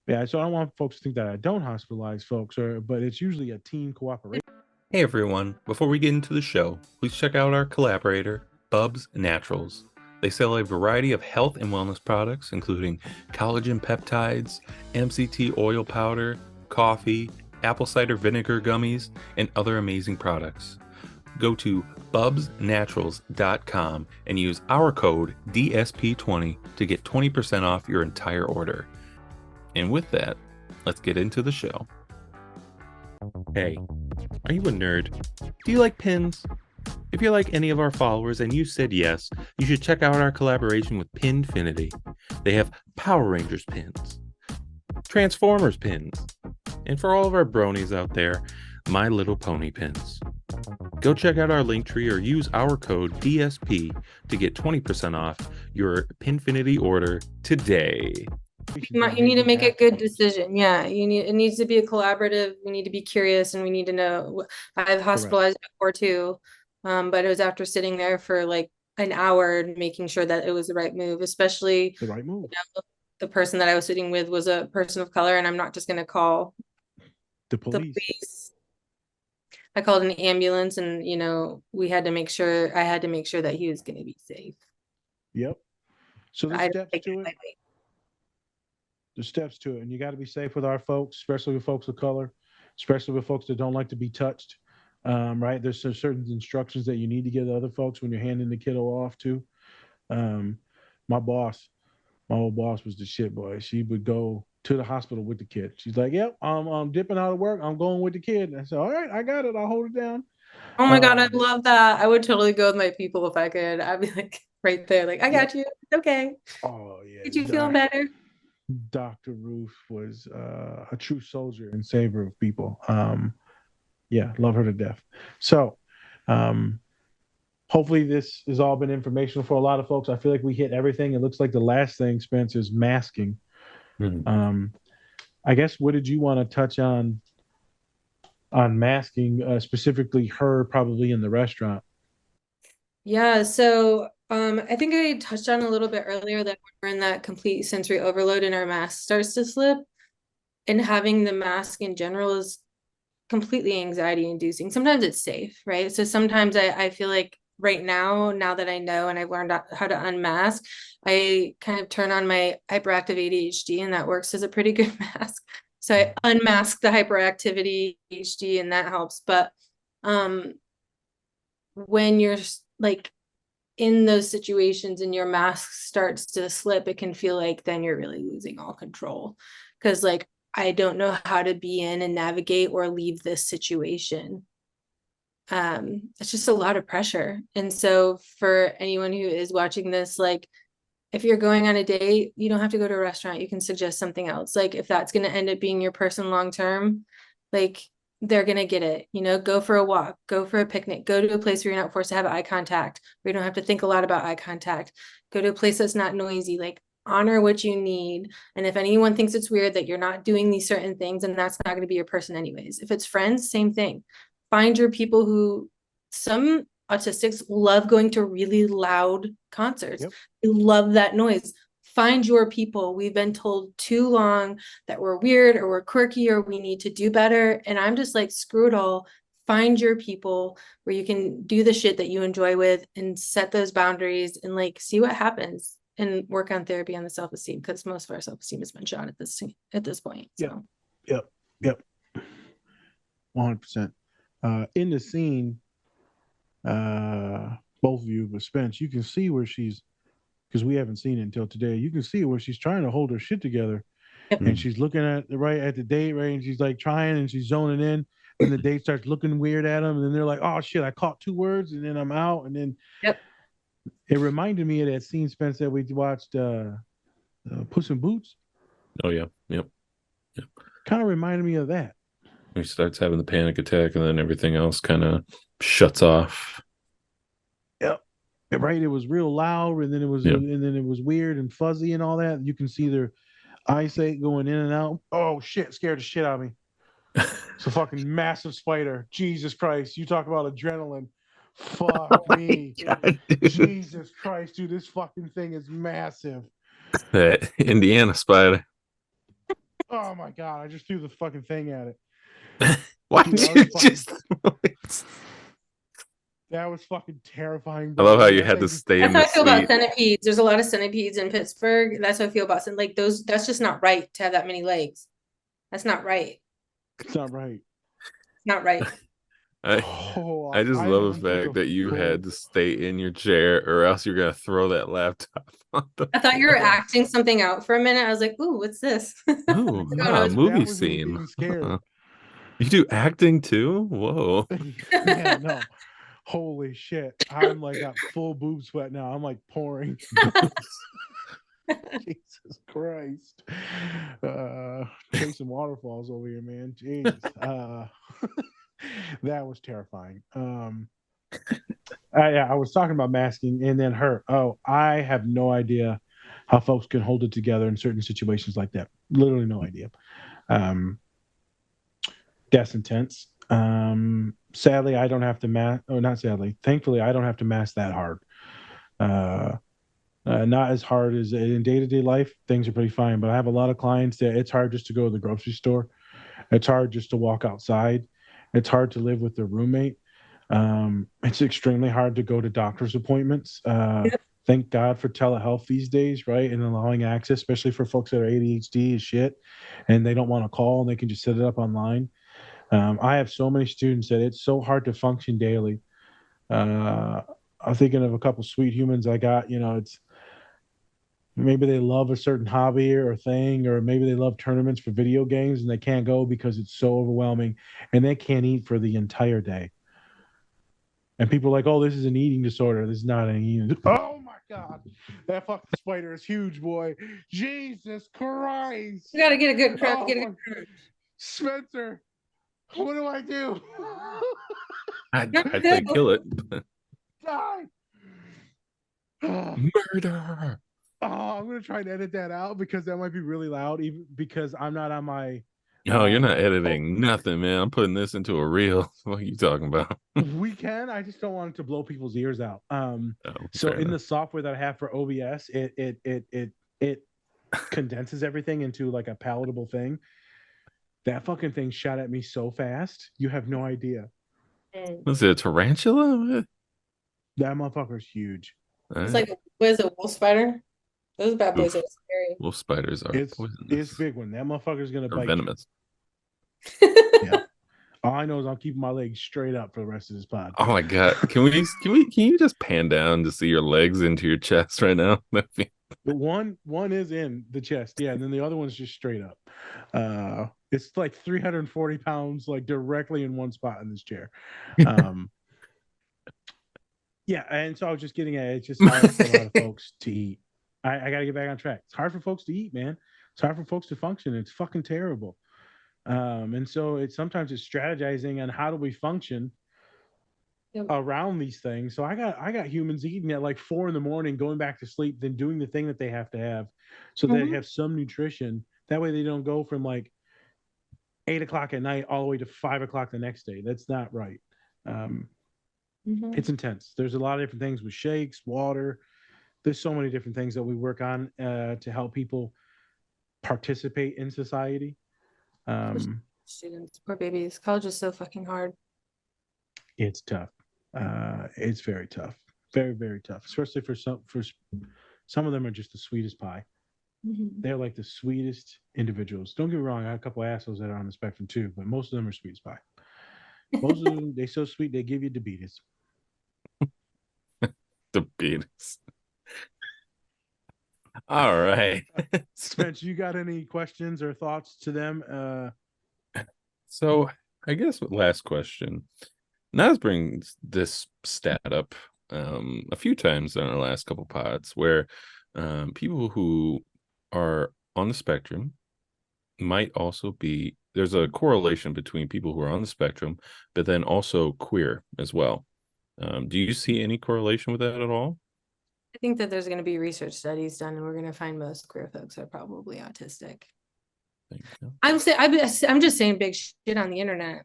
Yeah, so I don't want folks to think that I don't hospitalize folks, but it's usually a team cooperation. Hey everyone, before we get into the show, please check out our collaborator, Bubs Naturals. They sell a variety of health and wellness products, including collagen peptides, MCT oil powder, coffee, apple cider vinegar gummies, and other amazing products. Go to bubsnaturals.com and use our code DSP20 to get 20% off your entire order. And with that, let's get into the show. Hey, are you a nerd? Do you like pins? If you're like any of our followers and you said yes, you should check out our collaboration with Pinfinity. They have Power Rangers pins, Transformers pins, and for all of our bronies out there, My Little Pony pins. Go check out our link tree or use our code DSP to get 20% off your Pinfinity order today. You need to make a good decision. Yeah, it needs to be a collaborative. We need to be curious, and we need to know. I've hospitalized before too, but it was after sitting there for like an hour and making sure that it was the right move, especially The right move. The person that I was sitting with was a person of color, and I'm not just going to call The the police. police. I called an ambulance, and we had to make sure. I had to make sure that he was going to be safe. Yep. So the I steps take to it it. lightly. The steps to it, and you got to be safe with our folks, especially with folks of color, especially with folks that don't like to be touched. Right? There's some certain instructions that you need to give other folks when you're handing the kiddo off to. My old boss was the shit, boy. She would go to the hospital with the kid. She's like, "Yep, I'm dipping out of work. I'm going with the kid." And I said, "All right, I got it. I'll hold it down." Oh my God, I love that. I would totally go with my people if I could. I'd be like right there, like, I got you. It's okay. Oh yeah. Did you feel better? Dr. Ruth was a true soldier and saver of people. Yeah, love her to death. So, hopefully this has all been informational for a lot of folks. I feel like we hit everything. It looks like the last thing, Spence, is masking. I guess, what did you want to touch on masking, specifically her probably in the restaurant? Yeah, so I think I touched on a little bit earlier that we're in that complete sensory overload and our mask starts to slip. And having the mask in general is completely anxiety inducing. Sometimes it's safe, right? So sometimes I feel like right now that I know and I've learned how to unmask, I kind of turn on my hyperactive ADHD, and that works as a pretty good mask. So I unmask the hyperactivity ADHD, and that helps. But when you're like in those situations and your mask starts to slip, it can feel like then you're really losing all control, because like I don't know how to be in and navigate or leave this situation. It's just a lot of pressure. And so for anyone who is watching this, like if you're going on a date, you don't have to go to a restaurant. You can suggest something else. Like if that's going to end up being your person long term, like they're going to get it, go for a walk, go for a picnic, go to a place where you're not forced to have eye contact, where you don't have to think a lot about eye contact, go to a place that's not noisy, like honor what you need. And if anyone thinks it's weird that you're not doing these certain things, and that's not going to be your person anyways. If it's friends, same thing. Find your people who, some autistics love going to really loud concerts. Yep. They love that noise. Find your people. We've been told too long that we're weird or we're quirky or we need to do better. And I'm just like, screw it all. Find your people where you can do the shit that you enjoy with and set those boundaries and like see what happens and work on therapy on the self-esteem, because most of our self-esteem has been shot at this point. So. Yep. 100%. In the scene, both of you, but Spence, you can see where she's, because we haven't seen it until today. You can see where she's trying to hold her shit together, and she's looking at the date, right? And she's like trying, and she's zoning in. And the date starts looking weird at them, and then they're like, "Oh shit, I caught 2 words," and then I'm out. And then, it reminded me of that scene, Spence, that we watched, Puss in Boots. Oh yeah, yep. Kind of reminded me of that. He starts having the panic attack, and then everything else kind of shuts off. Yep. Right. It was real loud, and then it was weird and fuzzy and all that. You can see their eyesight going in and out. Oh shit! Scared the shit out of me. It's a fucking massive spider. Jesus Christ! You talk about adrenaline. Fuck me. God, Jesus Christ, dude! This fucking thing is massive. That Indiana spider. Oh my God! I just threw the fucking thing at it. Why Dude, did you just? That was fucking terrifying. I love how you had to stay in That's the how I feel about seat. centipedes. There's a lot of centipedes in Pittsburgh. That's how I feel about like those. That's just not right to have that many legs. That's not right. It's not right. Not right. I Oh, I just I love am the such fact a that you fool. had to stay in your chair, or else you're gonna throw that laptop on the I thought you were floor. acting something out for a minute. I was like, ooh, what's this? Oh, Like, oh, no, a it's movie That was me scene. being scared. Huh. You do acting too? Whoa. Yeah, no. Holy shit. I'm like got full boob sweat now. I'm like pouring. Jesus Christ. Chasing waterfalls over here, man. Jeez. That was terrifying. Yeah, I was talking about masking and then her. Oh, I have no idea how folks can hold it together in certain situations like that. Literally no idea. Um, that's intense. Sadly, I don't have to mask. Oh, not sadly. Thankfully, I don't have to mask that hard. Uh, not as hard as in day-to-day life. Things are pretty fine, but I have a lot of clients that it's hard just to go to the grocery store. It's hard just to walk outside. It's hard to live with their roommate. It's extremely hard to go to doctor's appointments. Thank God for telehealth these days, right? And allowing access, especially for folks that are ADHD is shit, and they don't want to call and they can just set it up online. I have so many students that it's so hard to function daily. I'm thinking of a couple sweet humans I got. It's maybe they love a certain hobby or thing, or maybe they love tournaments for video games and they can't go because it's so overwhelming, and they can't eat for the entire day. And people are like, oh, this is an eating disorder. This is not an eating. Oh my God. That fucking spider is huge, boy. Jesus Christ. You gotta get a good crunch. Oh Get a my good crunch. Spencer, what do I do? I'd say kill it. Die. Oh, Murder. I'm gonna try and edit that out because that might be really loud, even because I'm not on my No, you're not oh, editing nothing, man. I'm putting this into a reel. What are you talking about? we can. I just don't want it to blow people's ears out. Oh, So fair in the enough. software that I have for OBS, it condenses everything into like a palatable thing. That fucking thing shot at me so fast, you have no idea. Was it a tarantula? That motherfucker's huge. It's Right. like, what is it, wolf spider? Those bad boys Oof. are scary. Wolf spiders are It's poisonous big one. That motherfucker's gonna or bite venomous. you. Yeah. All I know is I'm keeping my legs straight up for the rest of this pod. Oh my God. Can you just pan down to see your legs into your chest right now? The one is in the chest, yeah, and then the other one's just straight up. It's like 340 pounds, like directly in one spot in this chair. Yeah, and so I was just getting at it's just hard for a lot of folks to eat. I got to get back on track. It's hard for folks to eat, man. It's hard for folks to function. It's fucking terrible. And so sometimes it's strategizing on how do we function around these things. So I got humans eating at like 4 a.m, going back to sleep, then doing the thing that they have to have, so they have some nutrition. That way they don't go from like 8 o'clock at night all the way to 5 o'clock the next day. That's not right. It's intense. There's a lot of different things with shakes, water. There's so many different things that we work on to help people participate in society. Students, poor babies. College is so fucking hard. It's tough. It's very tough. Very, very tough. Especially for some of them are just the sweetest pie. They're like the sweetest individuals. Don't get me wrong, I have a couple of assholes that are on the spectrum too, but most of them are sweet as pie. Most of them, they're so sweet they give you diabetes. Diabetes. All right. Spence, you got any questions or thoughts to them? So I guess last question. Nas brings this stat up a few times on our last couple pods where people who are on the spectrum might also be, there's a correlation between people who are on the spectrum, but then also queer as well. Do you see any correlation with that at all? I think that there's going to be research studies done, and we're going to find most queer folks are probably autistic. I'm just saying big shit on the internet.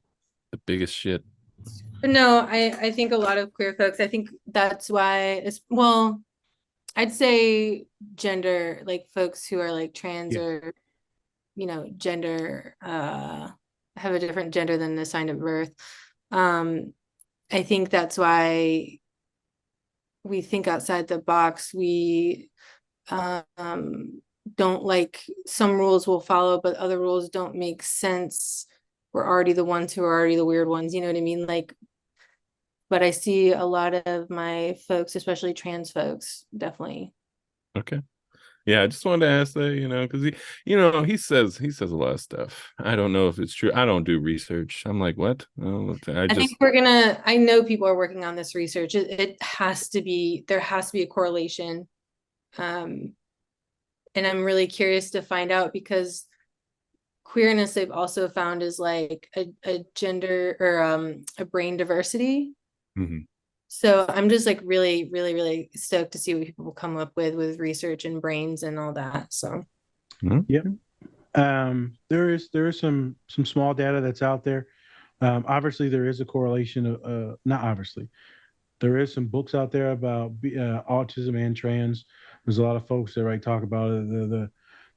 The biggest shit. But no, I think a lot of queer folks, I think that's why I'd say gender, like folks who are like trans or, gender, have a different gender than the sign of birth. I think that's why we think outside the box. We don't like some rules we'll follow, but other rules don't make sense we're already the ones who are already the weird ones, you know what I mean? Like, but I see a lot of my folks, especially trans folks, definitely. Okay. Yeah, I just wanted to ask that, because he says a lot of stuff. I don't know if it's true. I don't do research. I'm like, what? Oh, I think I know people are working on this research. It has to be, there has to be a correlation. And I'm really curious to find out, because queerness they've also found is like a gender or a brain diversity. Mhm. So I'm just like really, really, really stoked to see what people come up with research and brains and all that. So Yep. There is some small data that's out there. Obviously, there is a correlation. Not obviously, there is some books out there about autism and trans. There's a lot of folks that talk about it.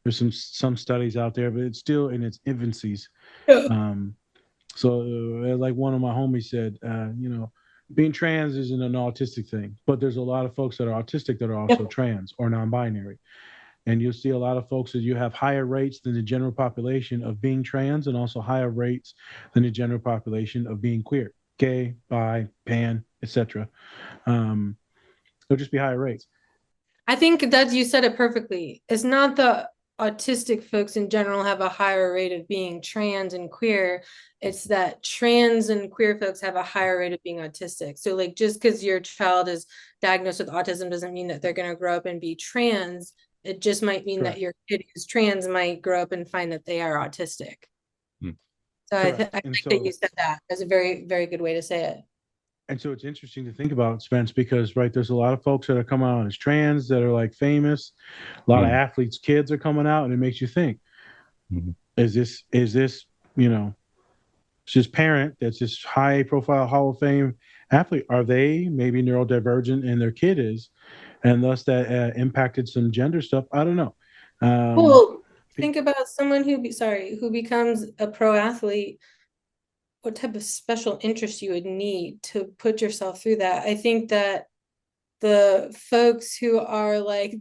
There's some studies out there, but it's still in its infancies. So, like one of my homies said, being trans isn't an autistic thing, but there's a lot of folks that are autistic that are also trans or non-binary. And you'll see a lot of folks that you have higher rates than the general population of being trans, and also higher rates than the general population of being queer, gay, bi, pan, etc. There'll just be higher rates. I think that you said it perfectly. It's not the autistic folks in general have a higher rate of being trans and queer. It's that trans and queer folks have a higher rate of being autistic. So like, just because your child is diagnosed with autism doesn't mean that they're going to grow up and be trans. It just might mean that your kid who's trans might grow up and find that they are autistic. So I think that you said that as a very, very good way to say it. And so it's interesting to think about, Spence, because there's a lot of folks that are coming out as trans that are like famous. A lot of athletes' kids are coming out, and it makes you think: is this it's this parent that's this high-profile Hall of Fame athlete? Are they maybe neurodivergent, and their kid is, and thus that impacted some gender stuff? I don't know. Well, think about someone who becomes a pro athlete. What type of special interest you would need to put yourself through that. I think that the folks who are like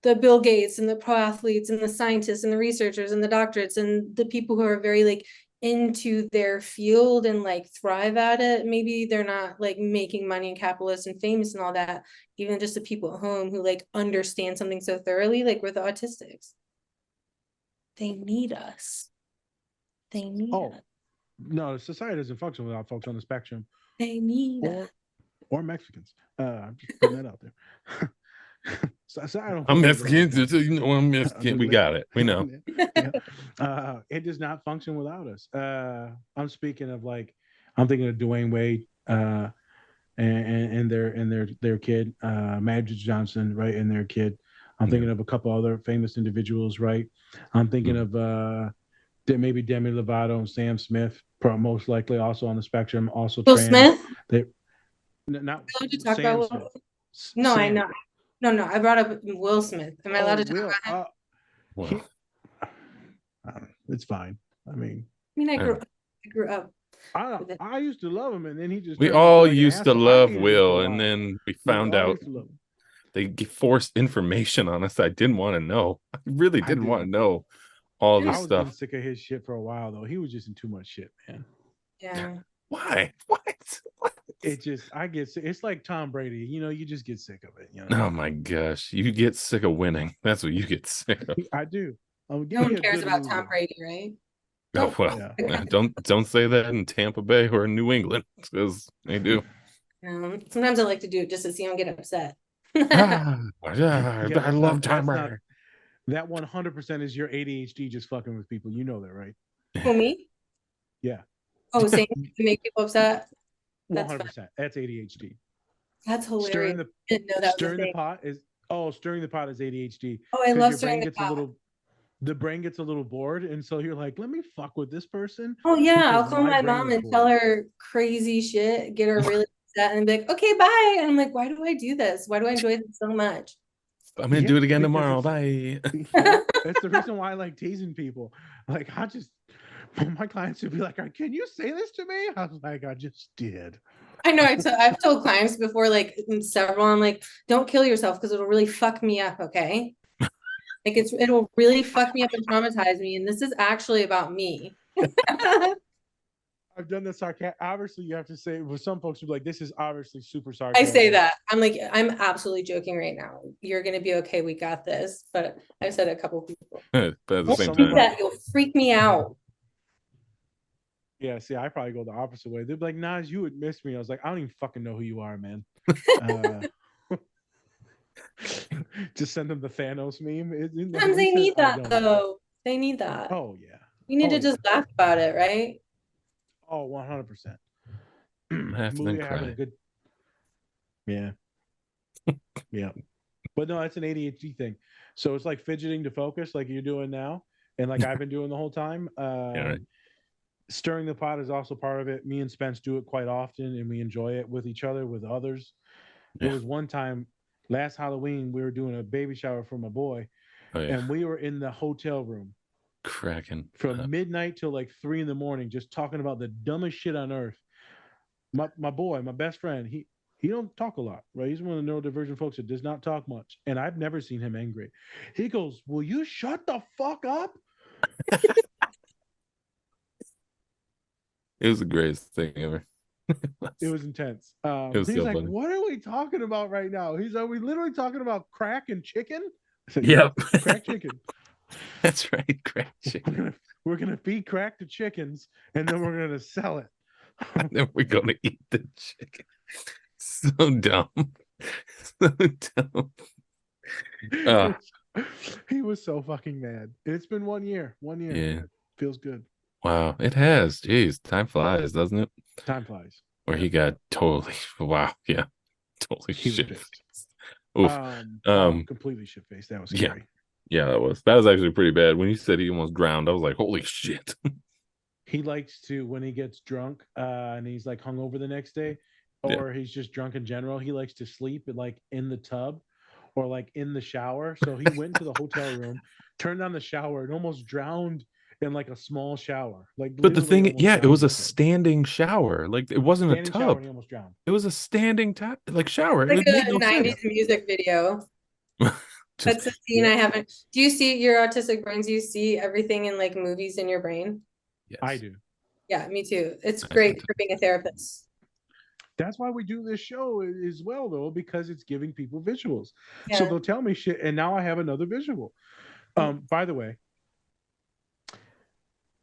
the Bill Gates and the pro athletes and the scientists and the researchers and the doctorates and the people who are very like into their field and like thrive at it, maybe they're not like making money and capitalist and famous and all that. Even just the people at home who like understand something so thoroughly, like we're the autistics. They need us. They need us. No, society doesn't function without folks on the spectrum. They need us. Or Mexicans. I'm just putting that out there. So I don't. I'm Mexican. I'm Mexican. We got it. We know. It does not function without us. I'm speaking of I'm thinking of Dwayne Wade and their kid, Magic Johnson, right, and their kid. I'm thinking of a couple other famous individuals, right? I'm thinking of maybe Demi Lovato and Sam Smith, most likely also on the spectrum, also Will trans. Smith? Not talk Sam about Smith. No, Sam. I know. No, I brought up Will Smith. Am I allowed to talk about him? It's fine. I I grew up. I used to love him, and then he just. We all used to love Will, and then we found out they forced information on us I didn't want to know. I really didn't want to know all this stuff. I was sick of his shit for a while, though. He was just in too much shit, man. Yeah. Why? What? It's like Tom Brady. You just get sick of it. Oh my gosh, you get sick of winning. That's what you get sick of. I do. No one cares about Tom Brady, right? Oh well, don't say that in Tampa Bay or in New England, because they do. Sometimes I like to do it just to see him get upset. I love Tom Brady. That 100% is your ADHD just fucking with people. You know that, right? Who, me? Yeah. Oh, saying to make people upset? 100%. That's ADHD. That's hilarious. Stirring the pot is ADHD. Oh, I love stirring the pot. The brain gets a little bored, and so you're like, let me fuck with this person. Oh yeah, I'll call my mom and tell her crazy shit, get her really upset, and be like, okay, bye. And I'm like, why do I do this? Why do I enjoy this so much? I'm gonna do it again tomorrow. Bye. That's the reason why I like teasing people. Like, my clients would be like, can you say this to me? I was like, I just did. I know. I've told clients before, like several, I'm like, don't kill yourself because it'll really fuck me up. Okay. Like it'll really fuck me up and traumatize me. And this is actually about me. I've done the sarcasm. Obviously, you have to say, with some folks who be like, this is obviously super I sarcasm. say that. I'm like, I'm absolutely joking right now. You're gonna be okay. We got this. But I've said it a couple people. But at the Well, same some Do of time, that. You'll freak me out. Yeah, see, I probably go the opposite way. They'd be like, Nas, you would miss me. I was like, I don't even fucking know who you are, man. Just send them the Thanos meme. Sometimes they need I that don't. though. They need that. Oh, yeah. You need Oh, to just yeah. laugh about it, right? Oh, 100%. laugh and then Movie having cry. a good. Yeah. Yeah. But no, it's an ADHD thing. So it's like fidgeting to focus, like you're doing now, and like I've been doing the whole time. Yeah, right. Stirring the pot is also part of it. Me and Spence do it quite often, and we enjoy it with each other, with others. Yeah. There was one time last Halloween we were doing a baby shower for my boy, Oh yeah, and we were in the hotel room cracking from up. midnight till like 3 a.m, just talking about the dumbest shit on earth. My boy, my best friend, he don't talk a lot, right? He's one of the neurodivergent folks that does not talk much, and I've never seen him angry. He goes, "Will you shut the fuck up?" It was the greatest thing ever. It was intense. was He's so like, funny. "What are we talking about right now?" He's, "Are we literally talking about crack and chicken?" I said, Yep. "Yeah, crack chicken. That's right, crack chicken. We're gonna feed crack to chickens, and then we're gonna sell it." Then we're gonna eat the chicken. So dumb. So dumb. He was so fucking mad. It's been 1 year. 1 year. Yeah. Feels good. Wow. It has. Jeez, time flies, doesn't it? Time flies. Where he got totally wow. Yeah. Totally He was shit. pissed. Oof. Completely shit faced. That was Yeah. scary. Yeah, that was actually pretty bad. When you said he almost drowned, I was like, holy shit. He likes to, when he gets drunk and he's like hungover the next day, or he's just drunk in general, he likes to sleep like in the tub or like in the shower. So he went to the hotel room, turned on the shower, and almost drowned in like a small shower. Like, But the literally thing, almost yeah, it drowned was a in it. standing shower. Like it wasn't Standing a shower, tub. and he almost drowned. It was a standing like shower. Like It a made no 90s sense. music video. Just- That's a scene I haven't. Do you see your autistic brains? You see everything in like movies in your brain? yes. I do. Yeah, me too. It's I great do. for being a therapist. That's why we do this show as well, though, because it's giving people visuals. Yeah. So they'll tell me shit, and now I have another visual. By the way,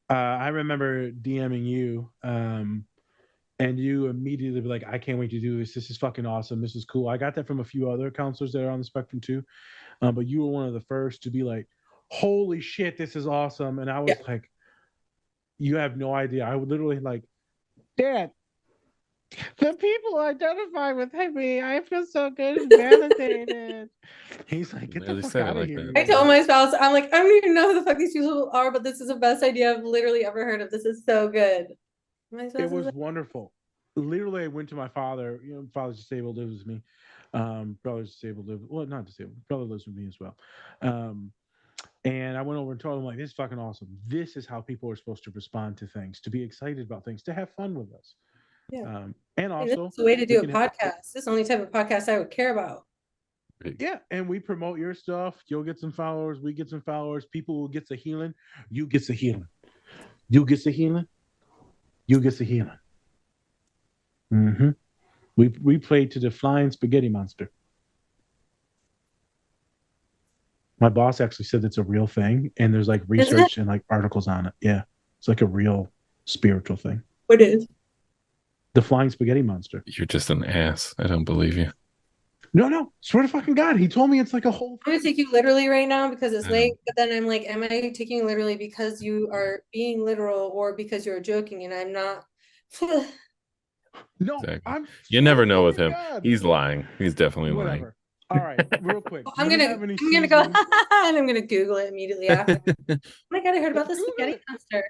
I remember DMing you, and you immediately be like, "I can't wait to do this. This is fucking awesome. This is cool." I got that from a few other counselors that are on the spectrum too, but you were one of the first to be like, "Holy shit, this is awesome!" And I was like, "You have no idea." I would literally like, "Dad, the people identify with me. I feel so good and validated." He's like, "Get the Really fuck said it out of like here." that. I told my spouse, I'm like, I don't even know who the fuck these people are, but this is the best idea I've literally ever heard of. This is so good. My spouse It is was like, wonderful. Literally, I went to my father. You know, father's disabled, lives with me. Brother's disabled, not disabled. Brother lives with me as well. And I went over and told him, like, "This is fucking awesome. This is how people are supposed to respond to things, to be excited about things, to have fun with us." yeah. And And also, this is the way to do a we can podcast. This is the only type of podcast I would care about. yeah, and we promote your stuff. You'll get some followers. We get some followers. People will get the healing. You get the healing. You get the healing. You get the healing. Mm-hmm. We played to the flying spaghetti monster. My boss actually said it's a real thing, and there's like research and like articles on it. Yeah, it's like a real spiritual thing. What is? The flying spaghetti monster. You're just an ass. I don't believe you. No, swear to fucking God, he told me it's like a whole. I'm gonna take you literally right now because it's I late, but then I'm like, am I taking you literally because you are being literal or because you're joking? And I'm not. No, Exactly. I'm. You never know with fucking him. God. He's lying. He's definitely lying. Whatever. All right, real quick. I'm Do you gonna have any go seasoning? and I'm gonna Google it immediately after. Oh my God, I heard about this Google spaghetti it. monster.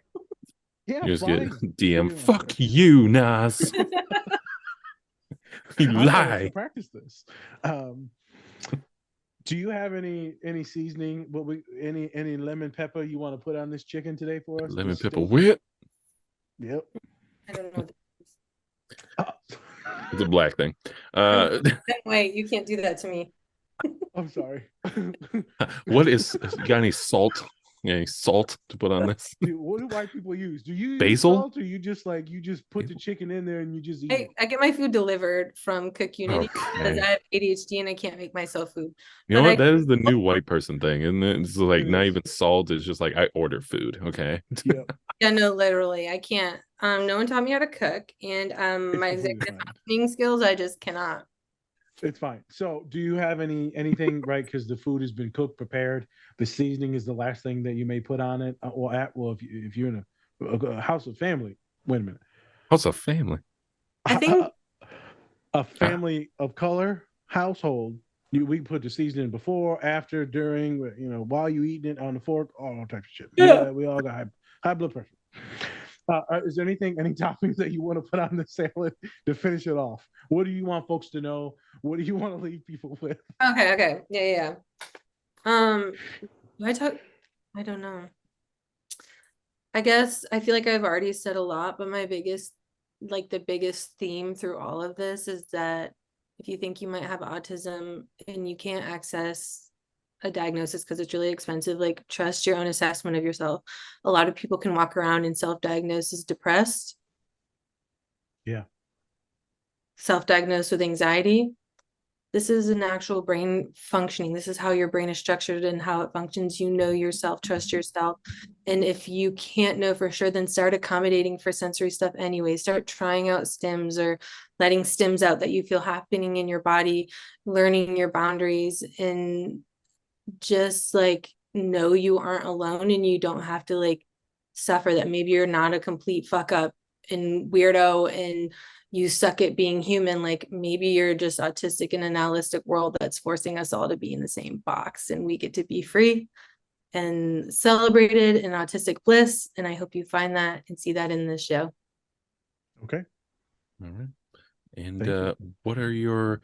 Yeah, You just flying get DM. spaghetti Fuck monster. you, Nas. You I'm gonna have lie. to practice this. Do you have any seasoning? Any lemon pepper you want to put on this chicken today for us? Lemon This pepper steak? whip. Yep. I don't know. It's a black thing. Wait, you can't do that to me. I'm sorry. What is? You got any salt? any salt to put on this? Dude, what do white people use? Do you use Basil? salt, or you just put the chicken in there and you just eat it? I get my food delivered from Cook Unity because Okay. I have ADHD and I can't make myself food. You know But what? That is the new white person thing, isn't it? It's like It not is. even salt. It's just like I order food. Okay. Yep. Yeah, no, literally, I can't. No one taught me how to cook, and It's my completely executive fine. functioning skills, I just cannot. It's fine. So, do you have anything right? Because the food has been cooked, prepared. The seasoning is the last thing that you may put on it. If you're in a house of family. Wait a minute. How's a family? I think A family of color household. We put the seasoning before, after, during, while you eating it on the fork, all types of shit. Yeah. We all got high blood pressure. Is there any toppings that you want to put on the salad to finish it off? What do you want folks to know? What do you want to leave people with? okay. Yeah. Do I talk? I don't know. I guess I feel like I've already said a lot, but the biggest theme through all of this is that if you think you might have autism and you can't access a diagnosis because it's really expensive, like trust your own assessment of yourself. A lot of people can walk around and self-diagnose as depressed. Yeah. Self-diagnosed with anxiety. This is an actual brain functioning. This is how your brain is structured and how it functions. You know yourself, trust yourself. And if you can't know for sure, then start accommodating for sensory stuff anyway. Start trying out stims or letting stims out that you feel happening in your body, learning your boundaries, and just know you aren't alone and you don't have to suffer that. Maybe you're not a complete fuck up and weirdo and you suck at being human. Maybe you're just autistic in a nihilistic world that's forcing us all to be in the same box, and we get to be free and celebrated in autistic bliss. And I hope you find that and see that in this show. Okay. All right. And Thank you. what are your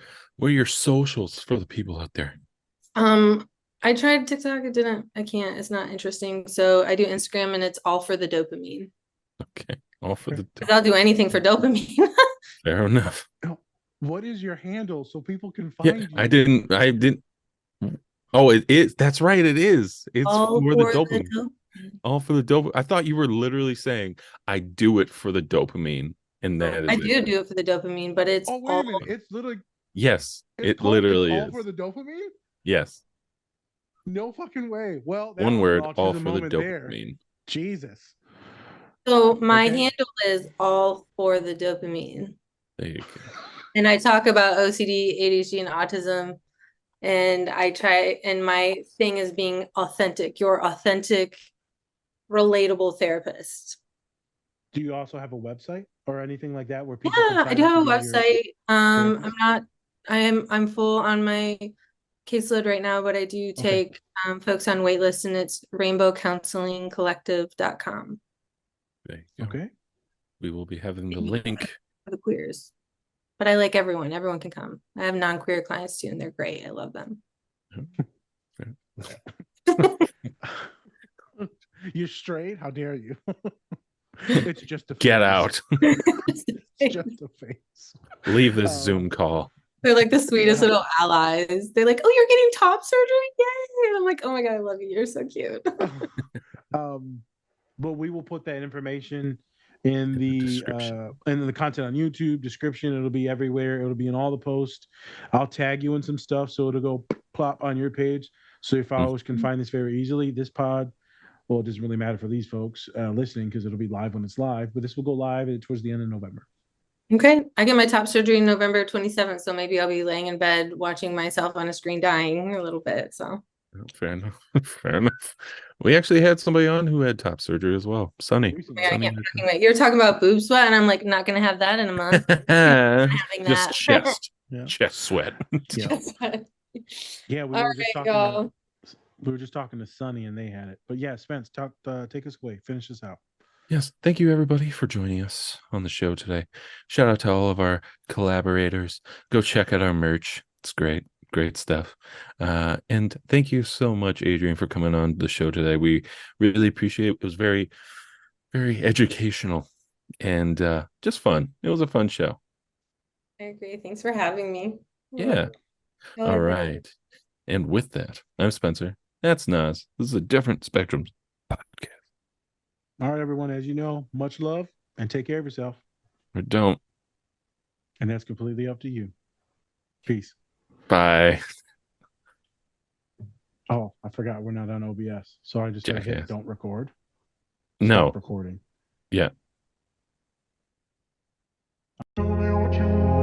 socials for the people out there? I tried TikTok. I can't. It's not interesting. So I do Instagram, and it's all for the dopamine. Okay. All for the Because I'll do anything for dopamine. fair enough. What is your handle so people can find you? I didn't. Oh, it is. That's right. It is. It's all for the dopamine. dopamine. All for the dopamine. I thought you were literally saying I do it for the dopamine, and that is I it. do it for the dopamine, but it's Oh, wait a minute. It's literally. Yes, it called literally all is. for the dopamine? Yes. No fucking way. Well, that One was an word, autism all for the moment there. dopamine. Jesus. So my Okay. handle is all for the dopamine. There you go. And I talk about OCD, ADHD, and autism. And my thing is being authentic, your authentic, relatable therapist. Do you also have a website or anything like that where people Yeah, can I sign do up have a to be your website. therapist? I'm full on my caseload right now, but I do take folks on waitlist, and it's rainbowcounselingcollective.com. There you go. Okay. We will be having the link. For the queers. But I like everyone. Everyone can come. I have non-queer clients too, and they're great. I love them. You're straight? How dare you? It's just a Get face. out. It's just a face. Leave this Zoom call. They're like the sweetest little allies. They're like, "Oh, you're getting top surgery? Yay!" And I'm like, "Oh my God, I love you. You're so cute." But we will put that information in the description. and the content on YouTube description. It'll be everywhere. It'll be in all the posts. I'll tag you in some stuff so it'll go plop on your page so your followers can find this very easily. This pod, well, it doesn't really matter for these folks listening because it'll be live when it's live, but this will go live towards the end of November. Okay, I get my top surgery November 27th, so maybe I'll be laying in bed watching myself on a screen dying a little bit. So Fair enough. Fair enough. We actually had somebody on who had top surgery as well. Sunny. Recently. I Sunny can't fucking wait. You're talking about boob sweat, and I'm like, not gonna have that in a month. Having Just that. chest. Yeah. Chest sweat. Yeah. Yeah, we All were just right, talking. y'all. We were just talking to Sunny, and they had it. But yeah, Spence, take us away. Finish this out. Yes, thank you everybody for joining us on the show today. Shout out to all of our collaborators. Go check out our merch. It's great, great stuff. And thank you so much, Adrienne, for coming on the show today. We really appreciate it. It was very, very educational and just fun. It was a fun show. I agree. Thanks for having me. Yeah. All right. And with that, I'm Spencer. That's Nas. This is a different spectrum. podcast. All right, everyone. As you know, much love and take care of yourself. Or don't. And that's completely up to you. Peace. Bye. Oh, I forgot we're not on OBS. So I just gotta hit Jackass. don't record. No. Stop recording. Yeah. Tell me what you want.